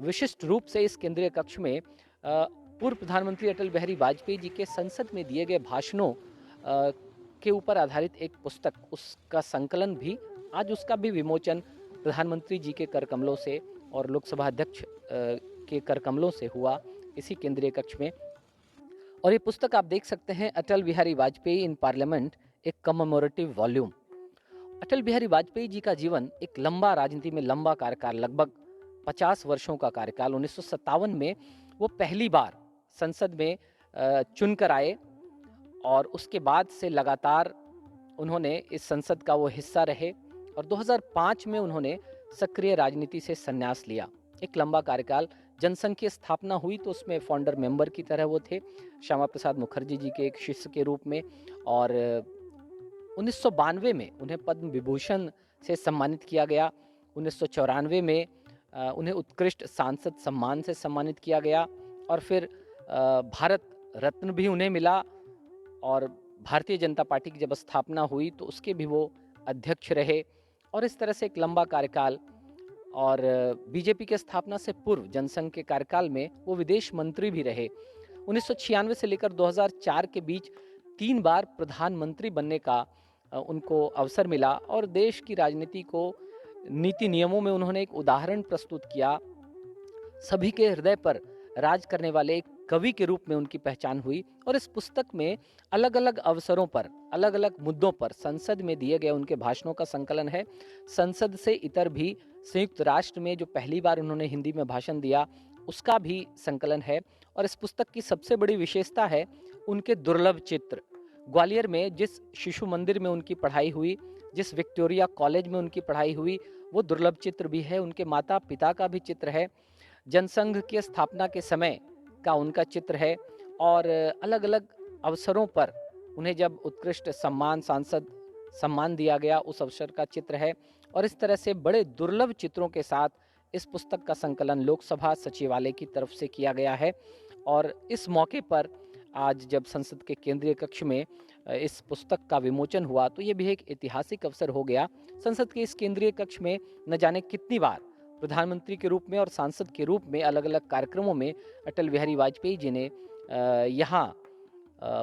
विशिष्ट रूप से इस केंद्रीय कक्ष में पूर्व प्रधानमंत्री अटल बिहारी वाजपेयी जी के संसद में दिए गए भाषणों के ऊपर आधारित एक पुस्तक, उसका संकलन भी आज, उसका भी विमोचन प्रधानमंत्री जी के कर कमलों से और लोकसभा अध्यक्ष के कर कमलों से हुआ इसी केंद्रीय कक्ष में। और ये पुस्तक आप देख सकते हैं, अटल बिहारी वाजपेयी इन पार्लियामेंट, एक कमेमोरेटिव वॉल्यूम। अटल बिहारी वाजपेयी जी का जीवन एक लंबा, राजनीति में लंबा कार्यकाल, लगभग 50 वर्षों का कार्यकाल। 1957 में वो पहली बार संसद में चुनकर आए और उसके बाद से लगातार उन्होंने इस संसद का वो हिस्सा रहे और 2005 में उन्होंने सक्रिय राजनीति से संन्यास लिया। एक लंबा कार्यकाल। जनसंघ की स्थापना हुई तो उसमें फाउंडर मेंबर की तरह वो थे, श्यामा प्रसाद मुखर्जी जी के एक शिष्य के रूप में। और 1992 में उन्हें पद्म विभूषण से सम्मानित किया गया। 1994 में उन्हें उत्कृष्ट सांसद सम्मान से सम्मानित किया गया और फिर भारत रत्न भी उन्हें मिला। और भारतीय जनता पार्टी की जब स्थापना हुई तो उसके भी वो अध्यक्ष रहे और इस तरह से एक लंबा कार्यकाल। और बीजेपी के स्थापना से पूर्व जनसंघ के कार्यकाल में वो विदेश मंत्री भी रहे। 1996 से लेकर 2004 के बीच 3 बार प्रधानमंत्री बनने का उनको अवसर मिला और देश की राजनीति को नीति नियमों में उन्होंने एक उदाहरण प्रस्तुत किया। सभी के हृदय पर राज करने वाले एक कवि के रूप में उनकी पहचान हुई। और इस पुस्तक में अलग अलग अवसरों पर, अलग अलग मुद्दों पर संसद में दिए गए उनके भाषणों का संकलन है। संसद से इतर भी संयुक्त राष्ट्र में जो पहली बार उन्होंने हिंदी में भाषण दिया उसका भी संकलन है। और इस पुस्तक की सबसे बड़ी विशेषता है उनके दुर्लभ चित्र। ग्वालियर में जिस शिशु मंदिर में उनकी पढ़ाई हुई, जिस विक्टोरिया कॉलेज में उनकी पढ़ाई हुई, वो दुर्लभ चित्र भी है। उनके माता पिता का भी चित्र है। जनसंघ की स्थापना के समय का उनका चित्र है। और अलग अलग अवसरों पर उन्हें जब उत्कृष्ट सम्मान, सांसद सम्मान दिया गया, उस अवसर का चित्र है। और इस तरह से बड़े दुर्लभ चित्रों के साथ इस पुस्तक का संकलन लोकसभा सचिवालय की तरफ से किया गया है। और इस मौके पर आज जब संसद के केंद्रीय कक्ष में इस पुस्तक का विमोचन हुआ तो ये भी एक ऐतिहासिक अवसर हो गया। संसद के इस केंद्रीय कक्ष में न जाने कितनी बार प्रधानमंत्री के रूप में और सांसद के रूप में अलग अलग कार्यक्रमों में अटल बिहारी वाजपेयी जी ने यहाँ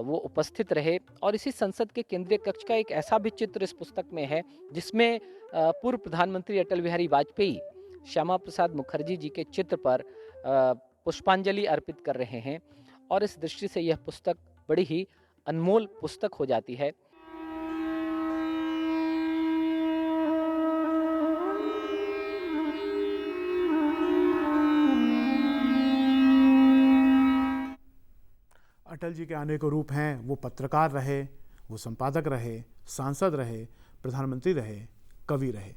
वो उपस्थित रहे। और इसी संसद के केंद्रीय कक्ष का एक ऐसा भी चित्र इस पुस्तक में है जिसमें पूर्व प्रधानमंत्री अटल बिहारी वाजपेयी श्यामा प्रसाद मुखर्जी जी के चित्र पर पुष्पांजलि अर्पित कर रहे हैं। और इस दृष्टि से यह पुस्तक बड़ी ही अनमोल पुस्तक हो जाती है। अटल जी के अनेक रूप हैं। वो पत्रकार रहे, वो संपादक रहे, सांसद रहे, प्रधानमंत्री रहे, कवि रहे,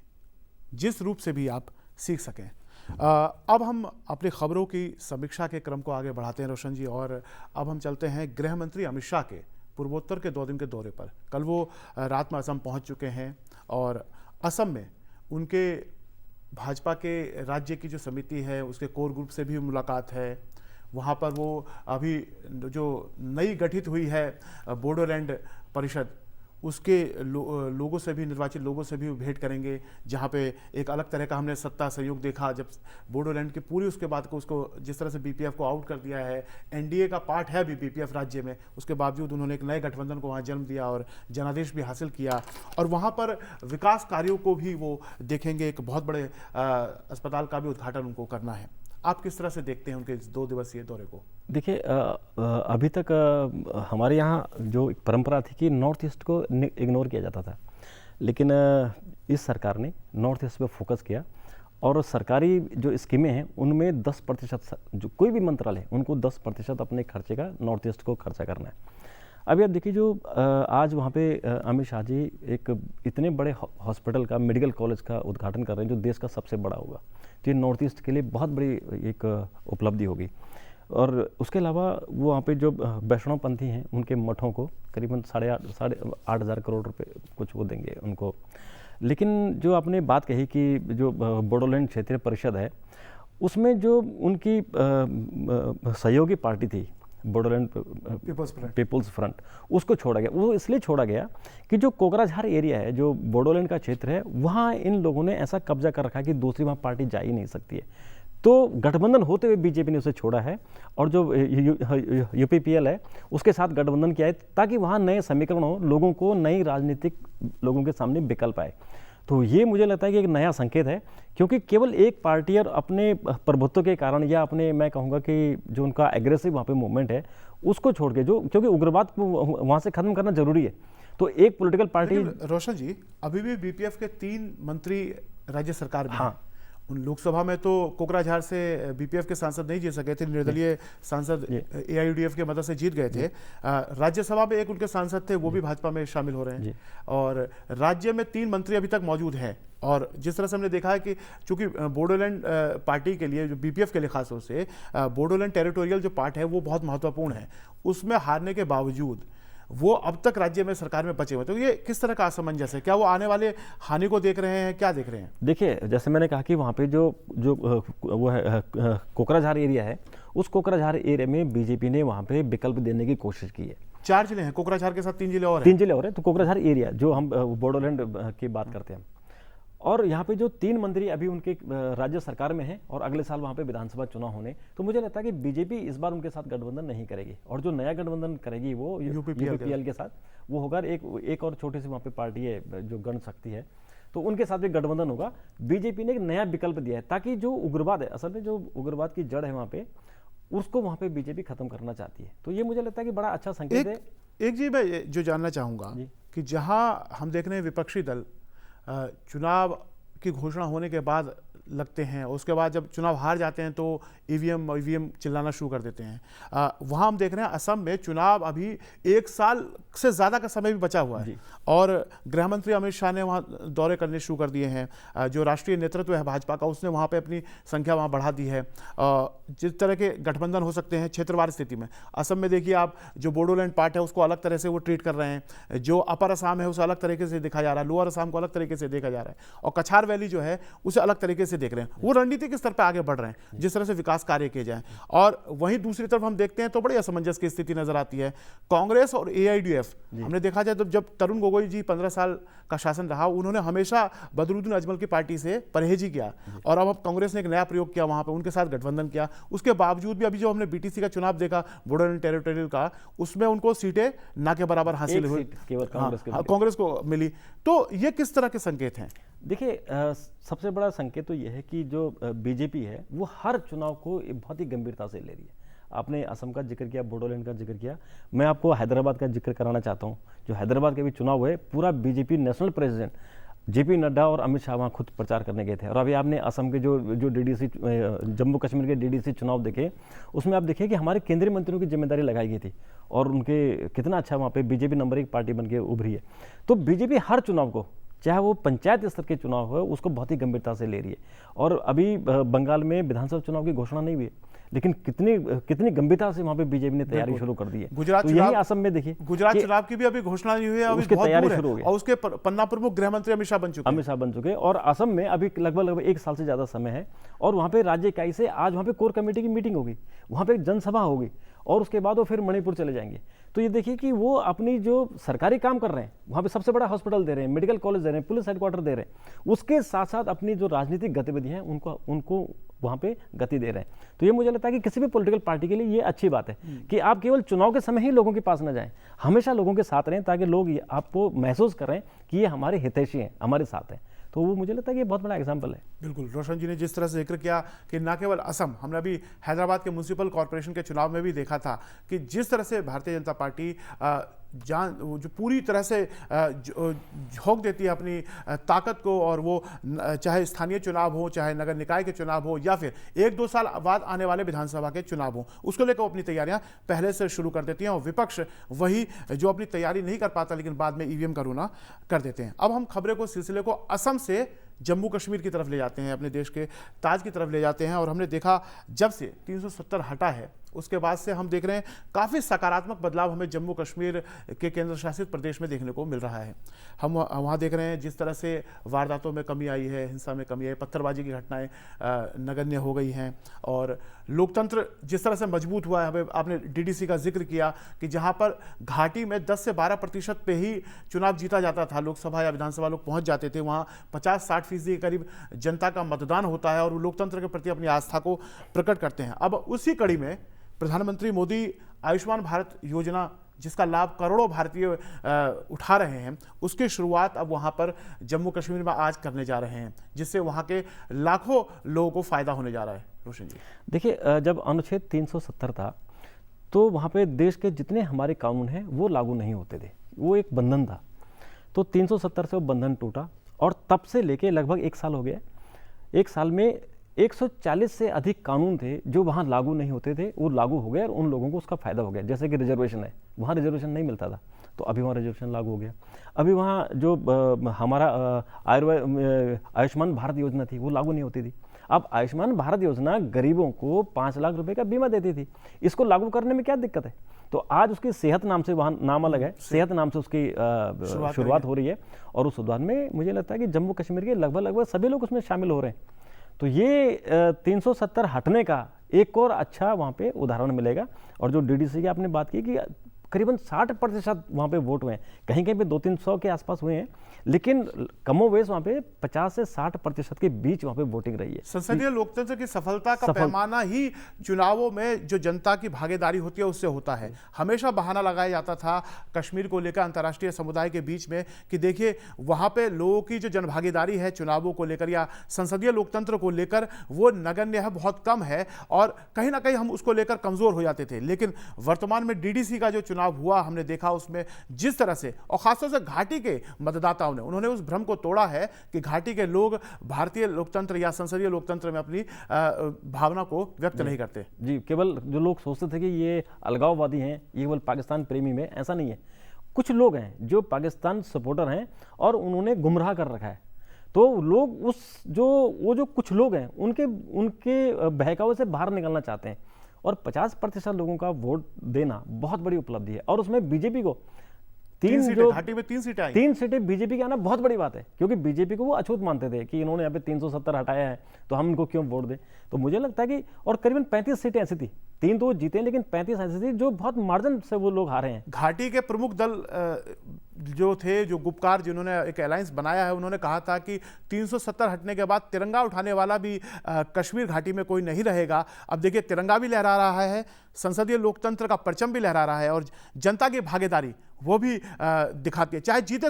जिस रूप से भी आप सीख सकें। अब हम अपनी खबरों की समीक्षा के क्रम को आगे बढ़ाते हैं रोशन जी, और अब हम चलते हैं गृह मंत्री अमित शाह के पूर्वोत्तर के 2 दिन के दौरे पर। कल वो रात में असम पहुंच चुके हैं और असम में उनके भाजपा के राज्य की जो समिति है उसके कोर ग्रुप से भी मुलाकात है। वहाँ पर वो अभी जो नई गठित हुई है बोडोलैंड परिषद, उसके लोगों से भी, निर्वाचित लोगों से भी भेंट करेंगे, जहाँ पे एक अलग तरह का हमने सत्ता सहयोग देखा जब बोडोलैंड की पूरी उसके बाद को उसको जिस तरह से बीपीएफ को आउट कर दिया है। एनडीए का पार्ट है भी बीपीएफ राज्य में, उसके बावजूद उन्होंने एक नए गठबंधन को वहाँ जन्म दिया और जनादेश भी हासिल किया। और वहाँ पर विकास कार्यों को भी वो देखेंगे। एक बहुत बड़े अस्पताल का भी उद्घाटन उनको करना है। आप किस तरह से देखते हैं उनके 2 दिवसीय दौरे को? देखिए, अभी तक हमारे यहाँ जो एक परंपरा थी कि नॉर्थ ईस्ट को इग्नोर किया जाता था, लेकिन इस सरकार ने नॉर्थ ईस्ट पे फोकस किया और सरकारी जो स्कीमें हैं उनमें 10% जो कोई भी मंत्रालय उनको 10% अपने खर्चे का नॉर्थ ईस्ट को खर्चा करना है। अभी आप देखिए जो आज वहाँ पे अमित शाह जी एक इतने बड़े हॉस्पिटल का, मेडिकल कॉलेज का उद्घाटन कर रहे हैं जो देश का सबसे बड़ा होगा, तो ये नॉर्थ ईस्ट के लिए बहुत बड़ी एक उपलब्धि होगी। और उसके अलावा वो वहाँ पे जो वैष्णवपंथी हैं उनके मठों को करीबन 8,500 करोड़ रुपए कुछ वो देंगे उनको। लेकिन जो आपने बात कही कि जो बोडोलैंड क्षेत्रीय परिषद है उसमें जो उनकी सहयोगी पार्टी थी बोडोलैंड पीपल्स फ्रंट, उसको छोड़ा गया। वो इसलिए छोड़ा गया कि जो कोकराझार एरिया है, जो बोडोलैंड का क्षेत्र है, वहाँ इन लोगों ने ऐसा कब्जा कर रखा है कि दूसरी वहाँ पार्टी जा ही नहीं सकती है। तो गठबंधन होते हुए बीजेपी ने उसे छोड़ा है और जो यूपीपीएल है उसके साथ गठबंधन किया है ताकि वहाँ नए समीकरण हो, लोगों को नई राजनीतिक लोगों के सामने विकल्प आए। तो ये मुझे लगता है कि एक नया संकेत है, क्योंकि केवल एक पार्टी और अपने प्रभुत्व के कारण या अपने, मैं कहूँगा कि जो उनका एग्रेसिव वहाँ पे मूवमेंट है उसको छोड़ के, जो क्योंकि उग्रवाद को वहाँ से खत्म करना जरूरी है, तो एक पॉलिटिकल पार्टी। रोशन जी, अभी भी बीपीएफ के 3 मंत्री राज्य सरकार में। हाँ, उन लोकसभा में तो कोकराझार से बीपीएफ के सांसद नहीं जीत सके थे, निर्दलीय सांसद एआईयूडीएफ के मदद से जीत गए थे। राज्यसभा में एक उनके सांसद थे, वो भी भाजपा में शामिल हो रहे हैं। और राज्य में 3 मंत्री अभी तक मौजूद हैं। और जिस तरह से हमने देखा है कि चूंकि बोडोलैंड पार्टी के लिए, जो बीपीएफ के लिए खासतौर से बोडोलैंड टेरिटोरियल जो पार्ट है वो बहुत महत्वपूर्ण है, उसमें हारने के बावजूद वो अब तक राज्य में सरकार में बचे हुए। तो ये किस तरह का असमंजस है? क्या वो आने वाले हानि को देख रहे हैं, क्या देख रहे हैं? देखिए, जैसे मैंने कहा कि वहाँ पे जो वो है कोकराझार एरिया है, उस कोकराझार एरिया में बीजेपी ने वहाँ पे विकल्प देने की कोशिश की है। 4 जिले हैं, कोकराझार के साथ 3 जिले और हैं। 3 जिले और हैं। तो कोकराझार एरिया जो हम बोडोलैंड की बात करते हैं, और यहाँ पे जो 3 मंत्री अभी उनके राज्य सरकार में हैं और अगले साल वहाँ पे विधानसभा चुनाव होने, तो मुझे लगता है कि बीजेपी इस बार उनके साथ गठबंधन नहीं करेगी, और जो नया गठबंधन करेगी वो यूपीपीएल के साथ वो होगा। एक और छोटी सी वहाँ पे पार्टी है जो गण शक्ति है, तो उनके साथ भी गठबंधन होगा। बीजेपी ने एक नया विकल्प दिया है ताकि जो उग्रवाद है, असल में जो उग्रवाद की जड़ है वहाँ पे, उसको वहाँ पे बीजेपी खत्म करना चाहती है। तो ये मुझे लगता है कि बड़ा अच्छा संकेत है। एक जी मैं जो जानना चाहूँगा कि जहाँ हम देख रहे हैं विपक्षी दल चुनाव की घोषणा होने के बाद लगते हैं, उसके बाद जब चुनाव हार जाते हैं तो ईवीएम चिल्लाना शुरू कर देते हैं। वहाँ हम देख रहे हैं असम में चुनाव अभी 1 साल से ज़्यादा का समय भी बचा हुआ है और गृह मंत्री अमित शाह ने वहाँ दौरे करने शुरू कर दिए हैं। जो राष्ट्रीय नेतृत्व है भाजपा का, उसने वहाँ पे अपनी संख्या वहाँ बढ़ा दी है। जिस तरह के गठबंधन हो सकते हैं क्षेत्रवार स्थिति में, असम में देखिए आप, जो बोडोलैंड पार्ट है उसको अलग तरह से वो ट्रीट कर रहे हैं, जो अपर असम है उसे अलग तरीके से देखा जा रहा है, लोअर असम को अलग तरीके से देखा जा रहा है, और कछार वैली जो है उसे अलग तरीके से देख रहे हैं। वो रणनीतिक स्तर पर आगे बढ़ रहे हैं जिस तरह से विकास कार्य किए जाएं। और वहीं दूसरी तरफ हम देखते हैं तो बड़ी असमंजस की स्थिति नजर आती है। कांग्रेस और एआईयूडीएफ, हमने देखा जाए तो जब तरुण गोगोई जी 15 साल का शासन रहा, उन्होंने हमेशा बदरुद्दीन अजमल की पार्टी से परहेजी किया, और अब कांग्रेस ने एक नया प्रयोग किया, वहां पर उनके साथ गठबंधन किया। उसके बावजूद भी अभी जो हमने बीटीसी का चुनाव देखा बोडोलैंड टेरिटोरियल का, उसमें उनको सीटें ना के बराबर हासिल हुई, कांग्रेस को मिली। तो ये किस तरह के संकेत हैं? देखिए, सबसे बड़ा संकेत तो यह है कि जो बीजेपी है वो हर चुनाव को बहुत ही गंभीरता से ले रही है। आपने असम का जिक्र किया, बोडोलैंड का जिक्र किया, मैं आपको हैदराबाद का जिक्र कराना चाहता हूँ। जो हैदराबाद के भी चुनाव हुए, पूरा BJP national president JP Nadda और अमित शाह वहाँ खुद प्रचार करने गए थे। और अभी आपने असम के जो डीडीसी, जम्मू कश्मीर के डीडीसी चुनाव देखे, उसमें आप देखिए कि हमारे केंद्रीय मंत्रियों की जिम्मेदारी लगाई गई थी और उनके कितना अच्छा वहाँ पे बीजेपी नंबर 1 पार्टी बन के उभरी है। तो बीजेपी हर चुनाव को, चाहे वो पंचायत स्तर के चुनाव हो, उसको बहुत ही गंभीरता से ले रही है। और अभी बंगाल में विधानसभा चुनाव की घोषणा नहीं हुई है, लेकिन कितनी गंभीरता से वहाँ पे बीजेपी ने तैयारी शुरू कर दी है। गुजरात तो यही असम में देखिए, गुजरात चुनाव की भी अभी घोषणा नहीं हुई है, अभी बहुत तैयारी दूर शुरू हो गई, और उसके पन्ना प्रमुख गृह मंत्री अमित शाह बन चुके हैं। और असम में अभी लगभग 1 साल से ज्यादा समय है, और वहाँ पे राज्य इकाई से आज वहाँ पे कोर कमेटी की मीटिंग होगी, वहाँ पे एक जनसभा होगी, और उसके बाद वो फिर मणिपुर चले जाएंगे। तो ये देखिए कि वो अपनी जो सरकारी काम कर रहे हैं, वहाँ पे सबसे बड़ा हॉस्पिटल दे रहे हैं, मेडिकल कॉलेज दे रहे हैं, पुलिस हेडक्वार्टर दे रहे हैं, उसके साथ साथ अपनी जो राजनीतिक गतिविधियां हैं उनको वहाँ पे गति दे रहे हैं। तो ये मुझे लगता है कि किसी भी पॉलिटिकल पार्टी के लिए ये अच्छी बात है कि आप केवल चुनाव के समय ही लोगों के पास न जाएं, हमेशा लोगों के साथ रहें, ताकि लोग आपको महसूस करें कि ये हमारे हितैषी हैं, हमारे साथ हैं। तो वो मुझे लगता है कि ये बहुत बड़ा एग्जाम्पल है। बिल्कुल, रोशन जी ने जिस तरह से जिक्र किया कि न केवल असम, हमने अभी हैदराबाद के म्यूनिसिपल कॉर्पोरेशन के चुनाव में भी देखा था कि जिस तरह से भारतीय जनता पार्टी जो पूरी तरह से झोंक देती है अपनी ताकत को, और वो चाहे स्थानीय चुनाव हो, चाहे नगर निकाय के चुनाव हो, या फिर 1-2 साल बाद आने वाले विधानसभा के चुनाव हो, उसको लेकर वो अपनी तैयारियां पहले से शुरू कर देती हैं। और विपक्ष वही जो अपनी तैयारी नहीं कर पाता लेकिन बाद में ईवीएम का रोना कर देते हैं। अब हम खबरें को, सिलसिले को असम से जम्मू कश्मीर की तरफ ले जाते हैं, अपने देश के ताज की तरफ ले जाते हैं। और हमने देखा जब से 370 हटा है उसके बाद से हम देख रहे हैं काफ़ी सकारात्मक बदलाव हमें जम्मू कश्मीर के केंद्र शासित प्रदेश में देखने को मिल रहा है। हम वहाँ देख रहे हैं जिस तरह से वारदातों में कमी आई है, हिंसा में कमी आई, पत्थरबाजी की घटनाएं नगण्य हो गई हैं, और लोकतंत्र जिस तरह से मजबूत हुआ है। हमें आपने डीडीसी का जिक्र किया कि जहाँ पर घाटी में 10 से 12% पे ही चुनाव जीता जाता था, लोकसभा या विधानसभा लोग पहुँच जाते थे, वहाँ 50-60% के करीब जनता का मतदान होता है और वो लोकतंत्र के प्रति अपनी आस्था को प्रकट करते हैं। अब उसी कड़ी में प्रधानमंत्री मोदी आयुष्मान भारत योजना, जिसका लाभ करोड़ों भारतीय उठा रहे हैं, उसकी शुरुआत अब वहाँ पर जम्मू कश्मीर में आज करने जा रहे हैं, जिससे वहाँ के लाखों लोगों को फायदा होने जा रहा है। रोशन जी, देखिए, जब अनुच्छेद 370 था तो वहाँ पे देश के जितने हमारे कानून हैं वो लागू नहीं होते थे, वो एक बंधन था। तो 370 से वो बंधन टूटा और तब से लेके लगभग 1 साल हो गया। 1 साल में 140 से अधिक कानून थे जो वहाँ लागू नहीं होते थे, वो लागू हो गए और उन लोगों को उसका फायदा हो गया। जैसे कि रिजर्वेशन है, वहाँ रिजर्वेशन नहीं मिलता था, तो अभी वहाँ रिजर्वेशन लागू हो गया। अभी वहाँ जो हमारा आयुष्मान भारत योजना थी वो लागू नहीं होती थी। अब आयुष्मान भारत योजना गरीबों को 5 लाख रुपए का बीमा देती थी, इसको लागू करने में क्या दिक्कत है? तो आज उसकी सेहत नाम से, वहाँ नाम अलग है, सेहत नाम से उसकी शुरुआत हो रही है। और उस शुरुआत में मुझे लगता है कि जम्मू कश्मीर के लगभग सभी लोग उसमें शामिल हो रहे हैं। तो ये 370 हटने का एक और अच्छा वहाँ पे उदाहरण मिलेगा। और जो डीडीसी की आपने बात की कि करीबन 60% वहाँ पे वोट हुए हैं, कहीं कहीं पे 200-300 के आसपास हुए हैं, लेकिन कमोवेश वहाँ पे 50 से 60% के बीच वहाँ पे वोटिंग रही है। संसदीय लोकतंत्र की सफलता का पैमाना ही चुनावों में जो जनता की भागीदारी होती है उससे होता है। हमेशा बहाना लगाया जाता था कश्मीर को लेकर अंतर्राष्ट्रीय समुदाय के बीच में कि देखिए वहाँ पे लोगों की जो जनभागीदारी है चुनावों को लेकर या संसदीय लोकतंत्र को लेकर वो नगण्य है, बहुत कम है, और कहीं ना कहीं हम उसको लेकर कमजोर हो जाते थे। लेकिन वर्तमान में डीडीसी का जो चुनाव हुआ हमने देखा उसमें जिस तरह से, और खासतौर से घाटी के मतदाताओं ने, उन्होंने उस भ्रम को तोड़ा है कि घाटी के लोग भारतीय लोकतंत्र या संसदीय लोकतंत्र में अपनी भावना को व्यक्त नहीं करते। जी, केवल जो लोग सोचते थे कि ये अलगाववादी हैं, ये केवल पाकिस्तान प्रेमी में, ऐसा नहीं है। कुछ लोग हैं जो पाकिस्तान सपोर्टर हैं और उन्होंने गुमराह कर रखा है। तो लोग वो जो कुछ लोग हैं उनके बहकावे से बाहर निकलना चाहते हैं। और 50% लोगों का वोट देना बहुत बड़ी उपलब्धि है। और उसमें बीजेपी को 3 सीटें बीजेपी के आना बहुत बड़ी बात है, क्योंकि बीजेपी को वो अछूत मानते थे कि इन्होंने यहाँ पे 370 हटाया है तो हम इनको क्यों वोट दें। तो मुझे लगता है कि, और करीबन 35 सीटें ऐसी थी, 3 तो जीते लेकिन 35 ऐसी थी जो बहुत मार्जिन से वो लोग हारे हैं। घाटी के प्रमुख दल जो थे, जो गुपकार, जिन्होंने एक अलायंस बनाया है, उन्होंने कहा था कि 370 हटने के बाद तिरंगा उठाने वाला भी कश्मीर घाटी में कोई नहीं रहेगा। अब देखिए तिरंगा भी लहरा रहा है, संसदीय लोकतंत्र का परचम भी लहरा रहा है, और जनता की भागीदारी वो भी दिखाती है। चाहे जीते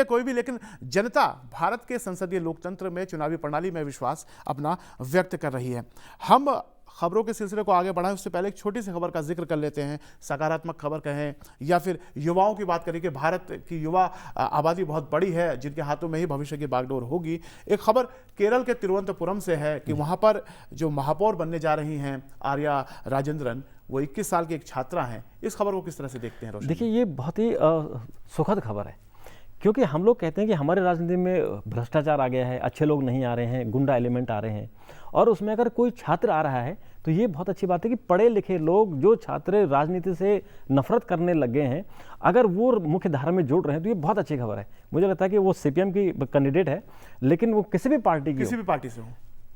कोई भी, लेकिन जनता भारत के संसदीय लोकतंत्र में, चुनावी प्रणाली में विश्वास अपना व्यक्त कर रही है। हम खबरों के सिलसिले को आगे बढ़ाएं उससे पहले एक छोटी सी खबर का जिक्र कर लेते हैं। सकारात्मक खबर कहें या फिर युवाओं की बात करें कि भारत की युवा आबादी बहुत बड़ी है, जिनके हाथों में ही भविष्य की बागडोर होगी। एक खबर केरल के तिरुवनंतपुरम से है कि वहाँ पर जो महापौर बनने जा रही हैं आर्या राजेंद्रन, वो 21 साल की एक छात्रा हैं। इस खबर को किस तरह से देखते हैं रोशन? देखिए, ये बहुत ही सुखद खबर है, क्योंकि हम लोग कहते हैं कि हमारे राजनीति में भ्रष्टाचार आ गया है, अच्छे लोग नहीं आ रहे हैं, गुंडा एलिमेंट आ रहे हैं, और उसमें अगर कोई छात्र आ रहा है तो ये बहुत अच्छी बात है कि पढ़े लिखे लोग, जो छात्र राजनीति से नफरत करने लग गए हैं, अगर वो मुख्य धारा में जुड़ रहे हैं तो ये बहुत अच्छी खबर है। मुझे लगता है कि वो सीपीएम की कैंडिडेट है, लेकिन वो किसी भी पार्टी से हो,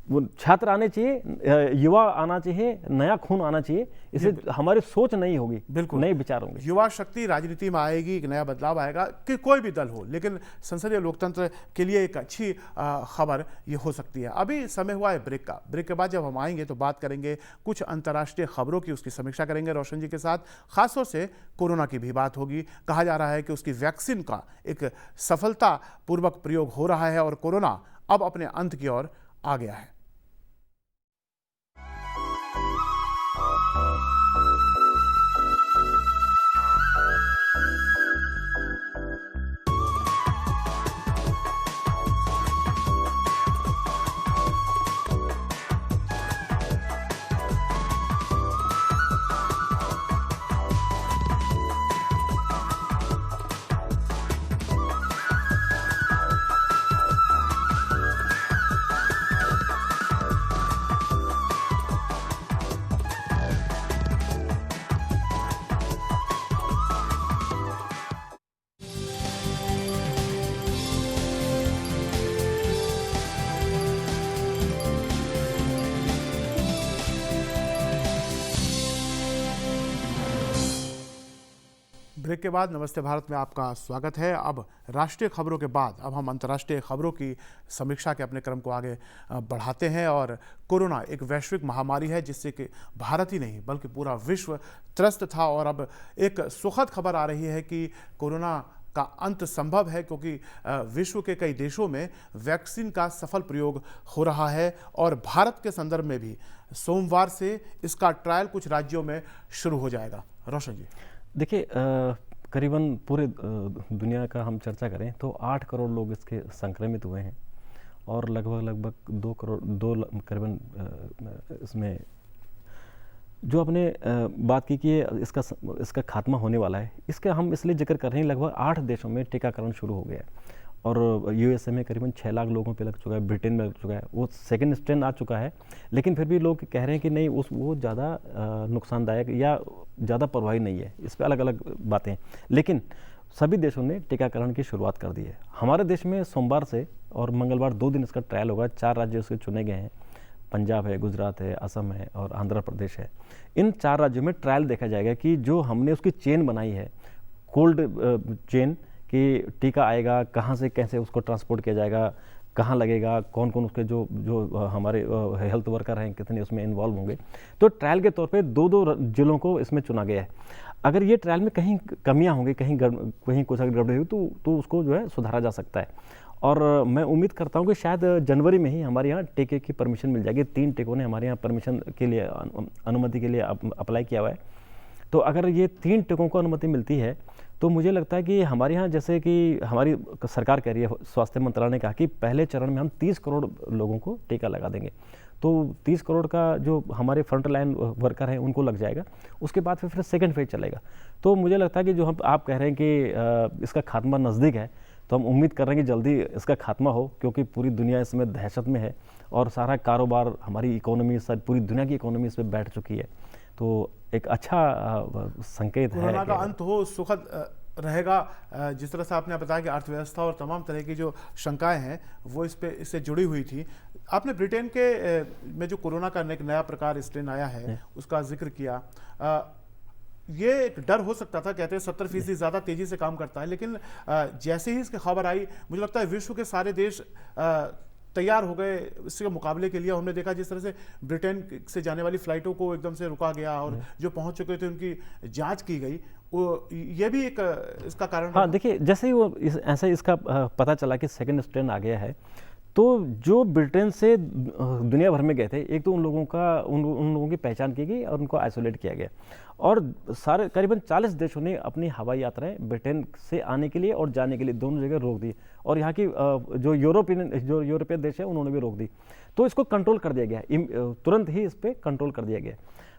वो छात्र आने चाहिए, युवा आना चाहिए, नया खून आना चाहिए। इससे हमारी सोच नई होगी, बिल्कुल नए विचार होंगे, युवा शक्ति राजनीति में आएगी, एक नया बदलाव आएगा कि कोई भी दल हो। लेकिन संसदीय लोकतंत्र के लिए एक अच्छी खबर ये हो सकती है। अभी समय हुआ है ब्रेक का। ब्रेक के बाद जब हम आएंगे तो बात करेंगे कुछ अंतर्राष्ट्रीय खबरों की, उसकी समीक्षा करेंगे रोशन जी के साथ। खासतौर से कोरोना की भी बात होगी। कहा जा रहा है कि उसकी वैक्सीन का एक सफलतापूर्वक प्रयोग हो रहा है और कोरोना अब अपने अंत की ओर आ गया है। ब्रेक के बाद नमस्ते भारत में आपका स्वागत है। अब राष्ट्रीय खबरों के बाद अब हम अंतर्राष्ट्रीय खबरों की समीक्षा के अपने क्रम को आगे बढ़ाते हैं। और कोरोना एक वैश्विक महामारी है जिससे कि भारत ही नहीं बल्कि पूरा विश्व त्रस्त था। और अब एक सुखद खबर आ रही है कि कोरोना का अंत संभव है, क्योंकि विश्व के कई देशों में वैक्सीन का सफल प्रयोग हो रहा है। और भारत के संदर्भ में भी सोमवार से इसका ट्रायल कुछ राज्यों में शुरू हो जाएगा। रोशन जी, देखिए, करीबन पूरे दुनिया का हम चर्चा करें तो 8 करोड़ लोग इसके संक्रमित हुए हैं और लगभग 2 करोड़ करीबन इसमें जो आपने बात की कि इसका खात्मा होने वाला है, इसका हम इसलिए जिक्र कर रहे हैं। लगभग 8 देशों में टीकाकरण शुरू हो गया है और यूएसए में करीबन 6 लाख लोगों पे लग चुका है, ब्रिटेन में लग चुका है, वो सेकेंड स्ट्रेन आ चुका है। लेकिन फिर भी लोग कह रहे हैं कि नहीं, वो ज़्यादा नुकसानदायक या ज़्यादा प्रभावी नहीं है। इस पर अलग अलग बातें हैं, लेकिन सभी देशों ने टीकाकरण की शुरुआत कर दी है। हमारे देश में सोमवार से और मंगलवार 2 दिन इसका ट्रायल होगा। 4 राज्य उसके चुने गए हैं, पंजाब है, गुजरात है, असम है और आंध्र प्रदेश है। इन 4 राज्यों में ट्रायल देखा जाएगा कि जो हमने उसकी चेन बनाई है, कोल्ड चेन, कि टीका आएगा कहाँ से, कैसे उसको ट्रांसपोर्ट किया जाएगा, कहाँ लगेगा, कौन कौन उसके जो हमारे हेल्थ वर्कर हैं कितने उसमें इन्वॉल्व होंगे। तो ट्रायल के तौर पे 2 जिलों को इसमें चुना गया है। अगर ये ट्रायल में कहीं कमियां होंगी, कहीं कुछ अगर गड़बड़ी होगी तो उसको जो है सुधारा जा सकता है। और मैं उम्मीद करता हूँ कि शायद जनवरी में ही हमारे यहाँ टीके की परमिशन मिल जाएगी। 3 टीकों ने हमारे यहाँ परमिशन के लिए, अनुमति के लिए अप्लाई किया हुआ है। तो अगर ये 3 टीकों को अनुमति मिलती है तो मुझे लगता है कि हमारे यहाँ, जैसे कि हमारी सरकार कह रही है, स्वास्थ्य मंत्रालय ने कहा कि पहले चरण में हम 30 करोड़ लोगों को टीका लगा देंगे। तो 30 करोड़ का जो हमारे फ्रंट लाइन वर्कर हैं उनको लग जाएगा। उसके बाद फिर सेकंड फेज चलेगा। तो मुझे लगता है कि जो आप कह रहे हैं कि इसका खात्मा नज़दीक है, तो हम उम्मीद कर रहे हैं कि जल्दी इसका खात्मा हो, क्योंकि पूरी दुनिया इसमें दहशत में है और सारा कारोबार, हमारी इकोनॉमी, पूरी दुनिया की इकोनॉमी इस पर बैठ चुकी है। तो एक अच्छा संकेत है। कोरोना का अंत हो, सुखद रहेगा। जिस तरह से आपने बताया कि अर्थव्यवस्था और तमाम तरह की जो शंकाएं हैं वो इससे जुड़ी हुई थी। आपने ब्रिटेन के में जो कोरोना का एक नया प्रकार स्ट्रेन आया है उसका जिक्र किया। ये एक डर हो सकता था, कहते हैं 70% ज़्यादा तेज़ी से काम करता है, लेकिन जैसे ही इसकी खबर आई मुझे लगता है विश्व के सारे देश तैयार हो गए इसके मुकाबले के लिए। हमने देखा जिस तरह से ब्रिटेन से जाने वाली फ़्लाइटों को एकदम से रुका गया और जो पहुंच चुके थे उनकी जांच की गई। वो ये भी एक इसका कारण। हाँ, देखिए, जैसे ही ऐसा इसका पता चला कि सेकेंड स्ट्रेन आ गया है, तो जो ब्रिटेन से दुनिया भर में गए थे, एक तो उन लोगों की पहचान की गई और उनको आइसोलेट किया गया। और सारे करीबन 40 देशों ने अपनी हवाई यात्राएं ब्रिटेन से आने के लिए और जाने के लिए दोनों जगह रोक दी। और यहाँ की जो यूरोपीय देश है उन्होंने भी रोक दी। तो इसको कंट्रोल कर दिया गया, तुरंत ही इस पर कंट्रोल कर दिया गया।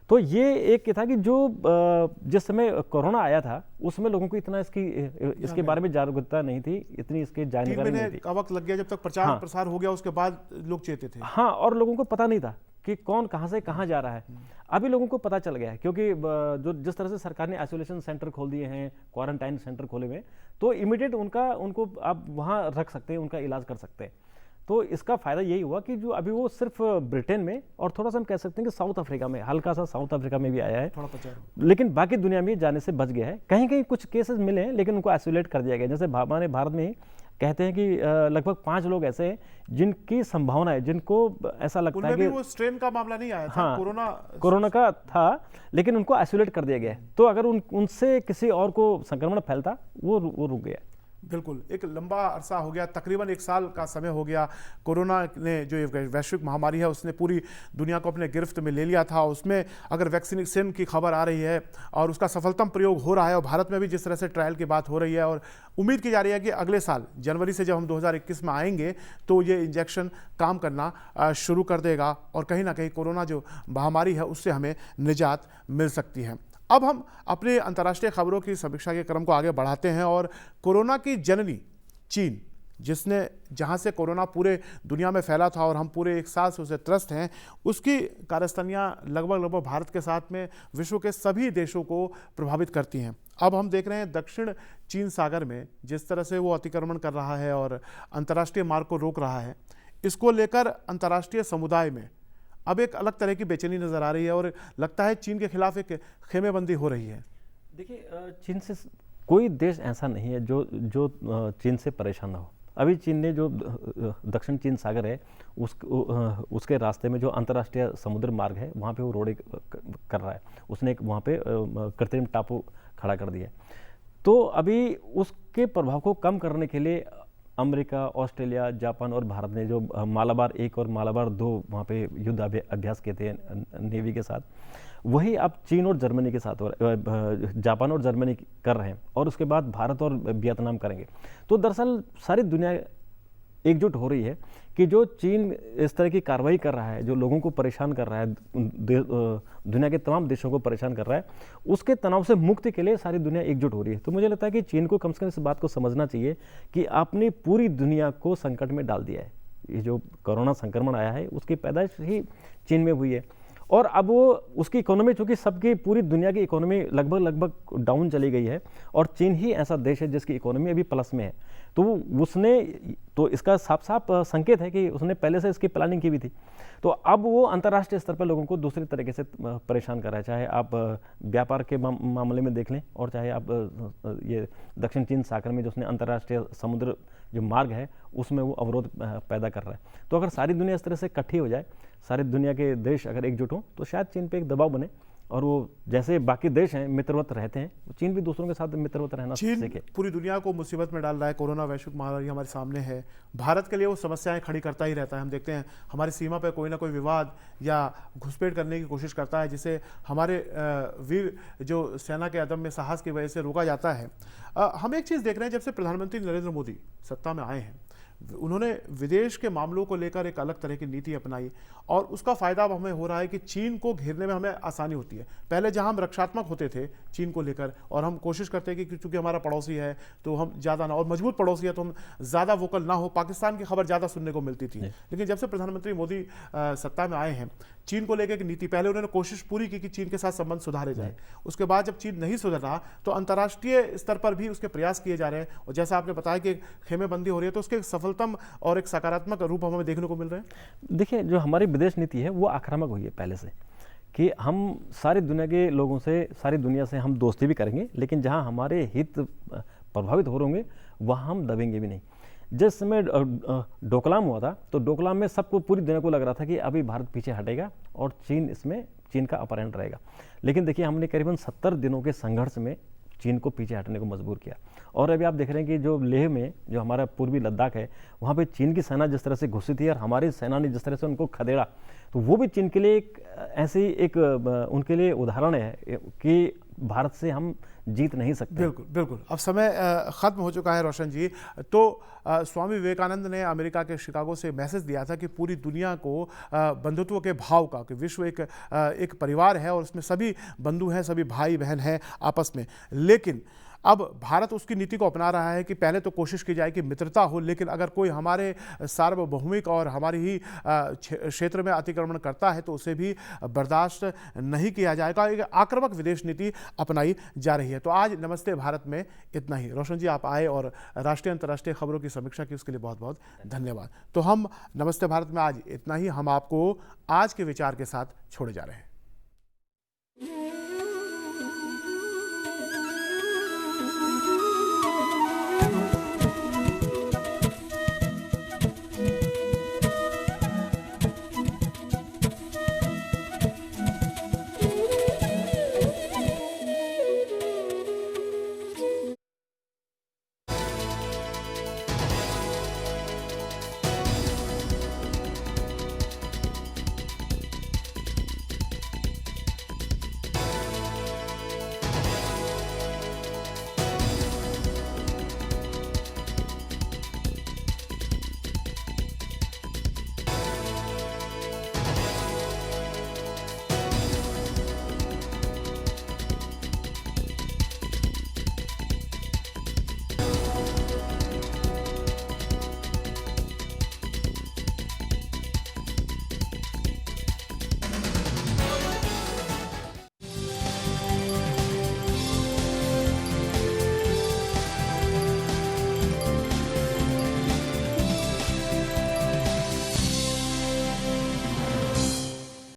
तो ये एक था कि जो जिस समय कोरोना आया था उसमें लोगों को इतना इसके बारे में जागरूकता नहीं थी, इतनी इसके जानकारी नहीं थी। का वक्त लग गया जब तक प्रचार प्रसार हो गया, उसके बाद लोग चेते थे। हाँ, और लोगों को पता नहीं था कि कौन कहाँ से कहाँ जा रहा है। अभी लोगों को पता चल गया है, क्योंकि जो जिस तरह से सरकार ने आइसोलेशन सेंटर खोल दिए हैं, क्वारंटाइन सेंटर खोले हुए, तो इमीडिएट उनको आप वहाँ रख सकते हैं, उनका इलाज कर सकते हैं। तो इसका फायदा यही हुआ कि जो अभी वो सिर्फ ब्रिटेन में और थोड़ा सा हम कह सकते हैं कि साउथ अफ्रीका में, हल्का सा साउथ अफ्रीका में भी आया है थोड़ा प्रचार, लेकिन बाकी दुनिया में जाने से बच गया है। कहीं कहीं कुछ केसेस मिले हैं लेकिन उनको आइसोलेट कर दिया गया। जैसे हमारे भारत में कहते हैं कि लगभग 5 लोग ऐसे हैं जिनकी संभावना है, जिनको ऐसा लगता है कि वो स्ट्रेन का मामला नहीं आया था। हाँ, कोरोना का था, लेकिन उनको आइसोलेट कर दिया गया है। तो अगर उनसे किसी और को संक्रमण फैलता, वो रुक गया। बिल्कुल, एक लंबा अरसा हो गया, तकरीबन 1 साल का समय हो गया। कोरोना ने जो वैश्विक महामारी है उसने पूरी दुनिया को अपने गिरफ्त में ले लिया था। उसमें अगर वैक्सीनेशन की खबर आ रही है और उसका सफलतम प्रयोग हो रहा है, और भारत में भी जिस तरह से ट्रायल की बात हो रही है, और उम्मीद की जा रही है कि अगले साल जनवरी से जब हम 2021 में आएंगे तो ये इंजेक्शन काम करना शुरू कर देगा और कहीं ना कहीं कोरोना जो महामारी है उससे हमें निजात मिल सकती है। अब हम अपने अंतर्राष्ट्रीय खबरों की समीक्षा के क्रम को आगे बढ़ाते हैं और कोरोना की जननी चीन, जहां से कोरोना पूरे दुनिया में फैला था और हम पूरे 1 साल से उसे त्रस्त हैं, उसकी कारस्तानियाँ लगभग भारत के साथ में विश्व के सभी देशों को प्रभावित करती हैं। अब हम देख रहे हैं दक्षिण चीन सागर में जिस तरह से वो अतिक्रमण कर रहा है और अंतर्राष्ट्रीय मार्ग को रोक रहा है, इसको लेकर अंतर्राष्ट्रीय समुदाय में अब एक अलग तरह की बेचैनी नजर आ रही है और लगता है चीन के खिलाफ एक खेमेबंदी हो रही है। देखिए, चीन से कोई देश ऐसा नहीं है जो चीन से परेशान ना हो। अभी चीन ने जो दक्षिण चीन सागर है उसके रास्ते में जो अंतर्राष्ट्रीय समुद्र मार्ग है वहाँ पे वो रोड कर रहा है। उसने एक वहाँ पे कृत्रिम टापू खड़ा कर दिया है। तो अभी उसके प्रभाव को कम करने के लिए अमेरिका, ऑस्ट्रेलिया, जापान और भारत ने जो मालाबार 1 और मालाबार 2 वहाँ पे युद्ध अभ्यास किए थे नेवी के साथ, वही अब चीन और जर्मनी के साथ और जापान और जर्मनी कर रहे हैं, और उसके बाद भारत और वियतनाम करेंगे। तो दरअसल सारी दुनिया एकजुट हो रही है कि जो चीन इस तरह की कार्रवाई कर रहा है, जो लोगों को परेशान कर रहा है, दुनिया के तमाम देशों को परेशान कर रहा है, उसके तनाव से मुक्ति के लिए सारी दुनिया एकजुट हो रही है। तो मुझे लगता है कि चीन को कम से कम इस बात को समझना चाहिए कि आपने पूरी दुनिया को संकट में डाल दिया है। ये जो कोरोना संक्रमण आया है उसकी पैदाइश ही चीन में हुई है, और अब वो उसकी इकोनॉमी, चूंकि सबकी पूरी दुनिया की इकोनॉमी लगभग डाउन चली गई है, और चीन ही ऐसा देश है जिसकी इकोनॉमी अभी प्लस में है। तो उसने, तो इसका साफ साफ संकेत है कि उसने पहले से इसकी प्लानिंग की भी थी। तो अब वो अंतर्राष्ट्रीय स्तर पर लोगों को दूसरी तरीके से परेशान कर रहा है, चाहे आप व्यापार के मामले में देख लें, और चाहे आप ये दक्षिण चीन सागर में जो उसने अंतर्राष्ट्रीय समुद्र जो मार्ग है उसमें वो अवरोध पैदा कर रहा है। तो अगर सारी दुनिया इस तरह से इकट्ठी हो जाए, सारी दुनिया के देश अगर एकजुट हों, तो शायद चीन पे एक दबाव बने, और वो जैसे बाकी देश हैं मित्रवत रहते हैं, चीन भी दूसरों के साथ मित्रवत रहना सीखे। चीन पूरी दुनिया को मुसीबत में डाल रहा है। कोरोना वैश्विक महामारी हमारे सामने है। भारत के लिए वो समस्याएं खड़ी करता ही रहता है। हम देखते हैं हमारी सीमा पर कोई ना कोई विवाद या घुसपैठ करने की कोशिश करता है, जिसे हमारे वीर जो सेना के अदम्य साहस की वजह से रोका जाता है। हम एक चीज़ देख रहे हैं, जब से प्रधानमंत्री नरेंद्र मोदी सत्ता में आए हैं, उन्होंने विदेश के मामलों को लेकर एक अलग तरह की नीति अपनाई, और उसका फायदा अब हमें हो रहा है कि चीन को घेरने में हमें आसानी होती है। पहले जहां हम रक्षात्मक होते थे चीन को लेकर, और हम कोशिश करते हैं कि चूंकि हमारा पड़ोसी है तो हम ज़्यादा ना, और मजबूत पड़ोसी है तो हम ज़्यादा वोकल ना हो, पाकिस्तान की खबर ज़्यादा सुनने को मिलती थी। लेकिन जब से प्रधानमंत्री मोदी सत्ता में आए हैं, चीन को लेकर की नीति, पहले उन्होंने कोशिश पूरी की कि चीन के साथ संबंध सुधारे जाए। उसके बाद जब चीन नहीं सुधर रहा तो अंतर्राष्ट्रीय स्तर पर भी उसके प्रयास किए जा रहे हैं, और जैसा आपने बताया कि खेमेबंदी हो रही है, तो उसके सफलतम और एक सकारात्मक रूप हमें देखने को मिल रहे हैं। देखिए, जो हमारी विदेश नीति है वो आक्रामक हुई है पहले से, कि हम सारी दुनिया के लोगों से, सारी दुनिया से हम दोस्ती भी करेंगे, लेकिन जहां हमारे हित प्रभावित हो रहे होंगे वहां हम दबेंगे भी नहीं। जिस समय डोकलाम हुआ था, तो डोकलाम में सबको, पूरी दुनिया को लग रहा था कि अभी भारत पीछे हटेगा और चीन का अपर हैंड रहेगा। लेकिन देखिए, हमने करीबन 70 दिनों के संघर्ष में चीन को पीछे हटने को मजबूर किया। और अभी आप देख रहे हैं कि जो लेह में, जो हमारा पूर्वी लद्दाख है, वहाँ पे चीन की सेना जिस तरह से घुसी थी और हमारी सेना ने जिस तरह से उनको खदेड़ा, तो वो भी चीन के लिए एक ऐसी एक उनके लिए उदाहरण है कि भारत से हम जीत नहीं सकते। बिल्कुल बिल्कुल। अब समय ख़त्म हो चुका है रोशन जी। तो स्वामी विवेकानंद ने अमेरिका के शिकागो से मैसेज दिया था कि पूरी दुनिया को बंधुत्व के भाव का, कि विश्व एक परिवार है और उसमें सभी बंधु हैं, सभी भाई बहन हैं आपस में। लेकिन अब भारत उसकी नीति को अपना रहा है कि पहले तो कोशिश की जाए कि मित्रता हो, लेकिन अगर कोई हमारे सार्वभौमिक और हमारी ही क्षेत्र में अतिक्रमण करता है तो उसे भी बर्दाश्त नहीं किया जाएगा। एक आक्रामक विदेश नीति अपनाई जा रही है। तो आज नमस्ते भारत में इतना ही। रोशन जी, आप आए और राष्ट्रीय अंतर्राष्ट्रीय खबरों की समीक्षा की, उसके लिए बहुत बहुत धन्यवाद। तो हम नमस्ते भारत में आज इतना ही। हम आपको आज के विचार के साथ छोड़े जा रहे हैं।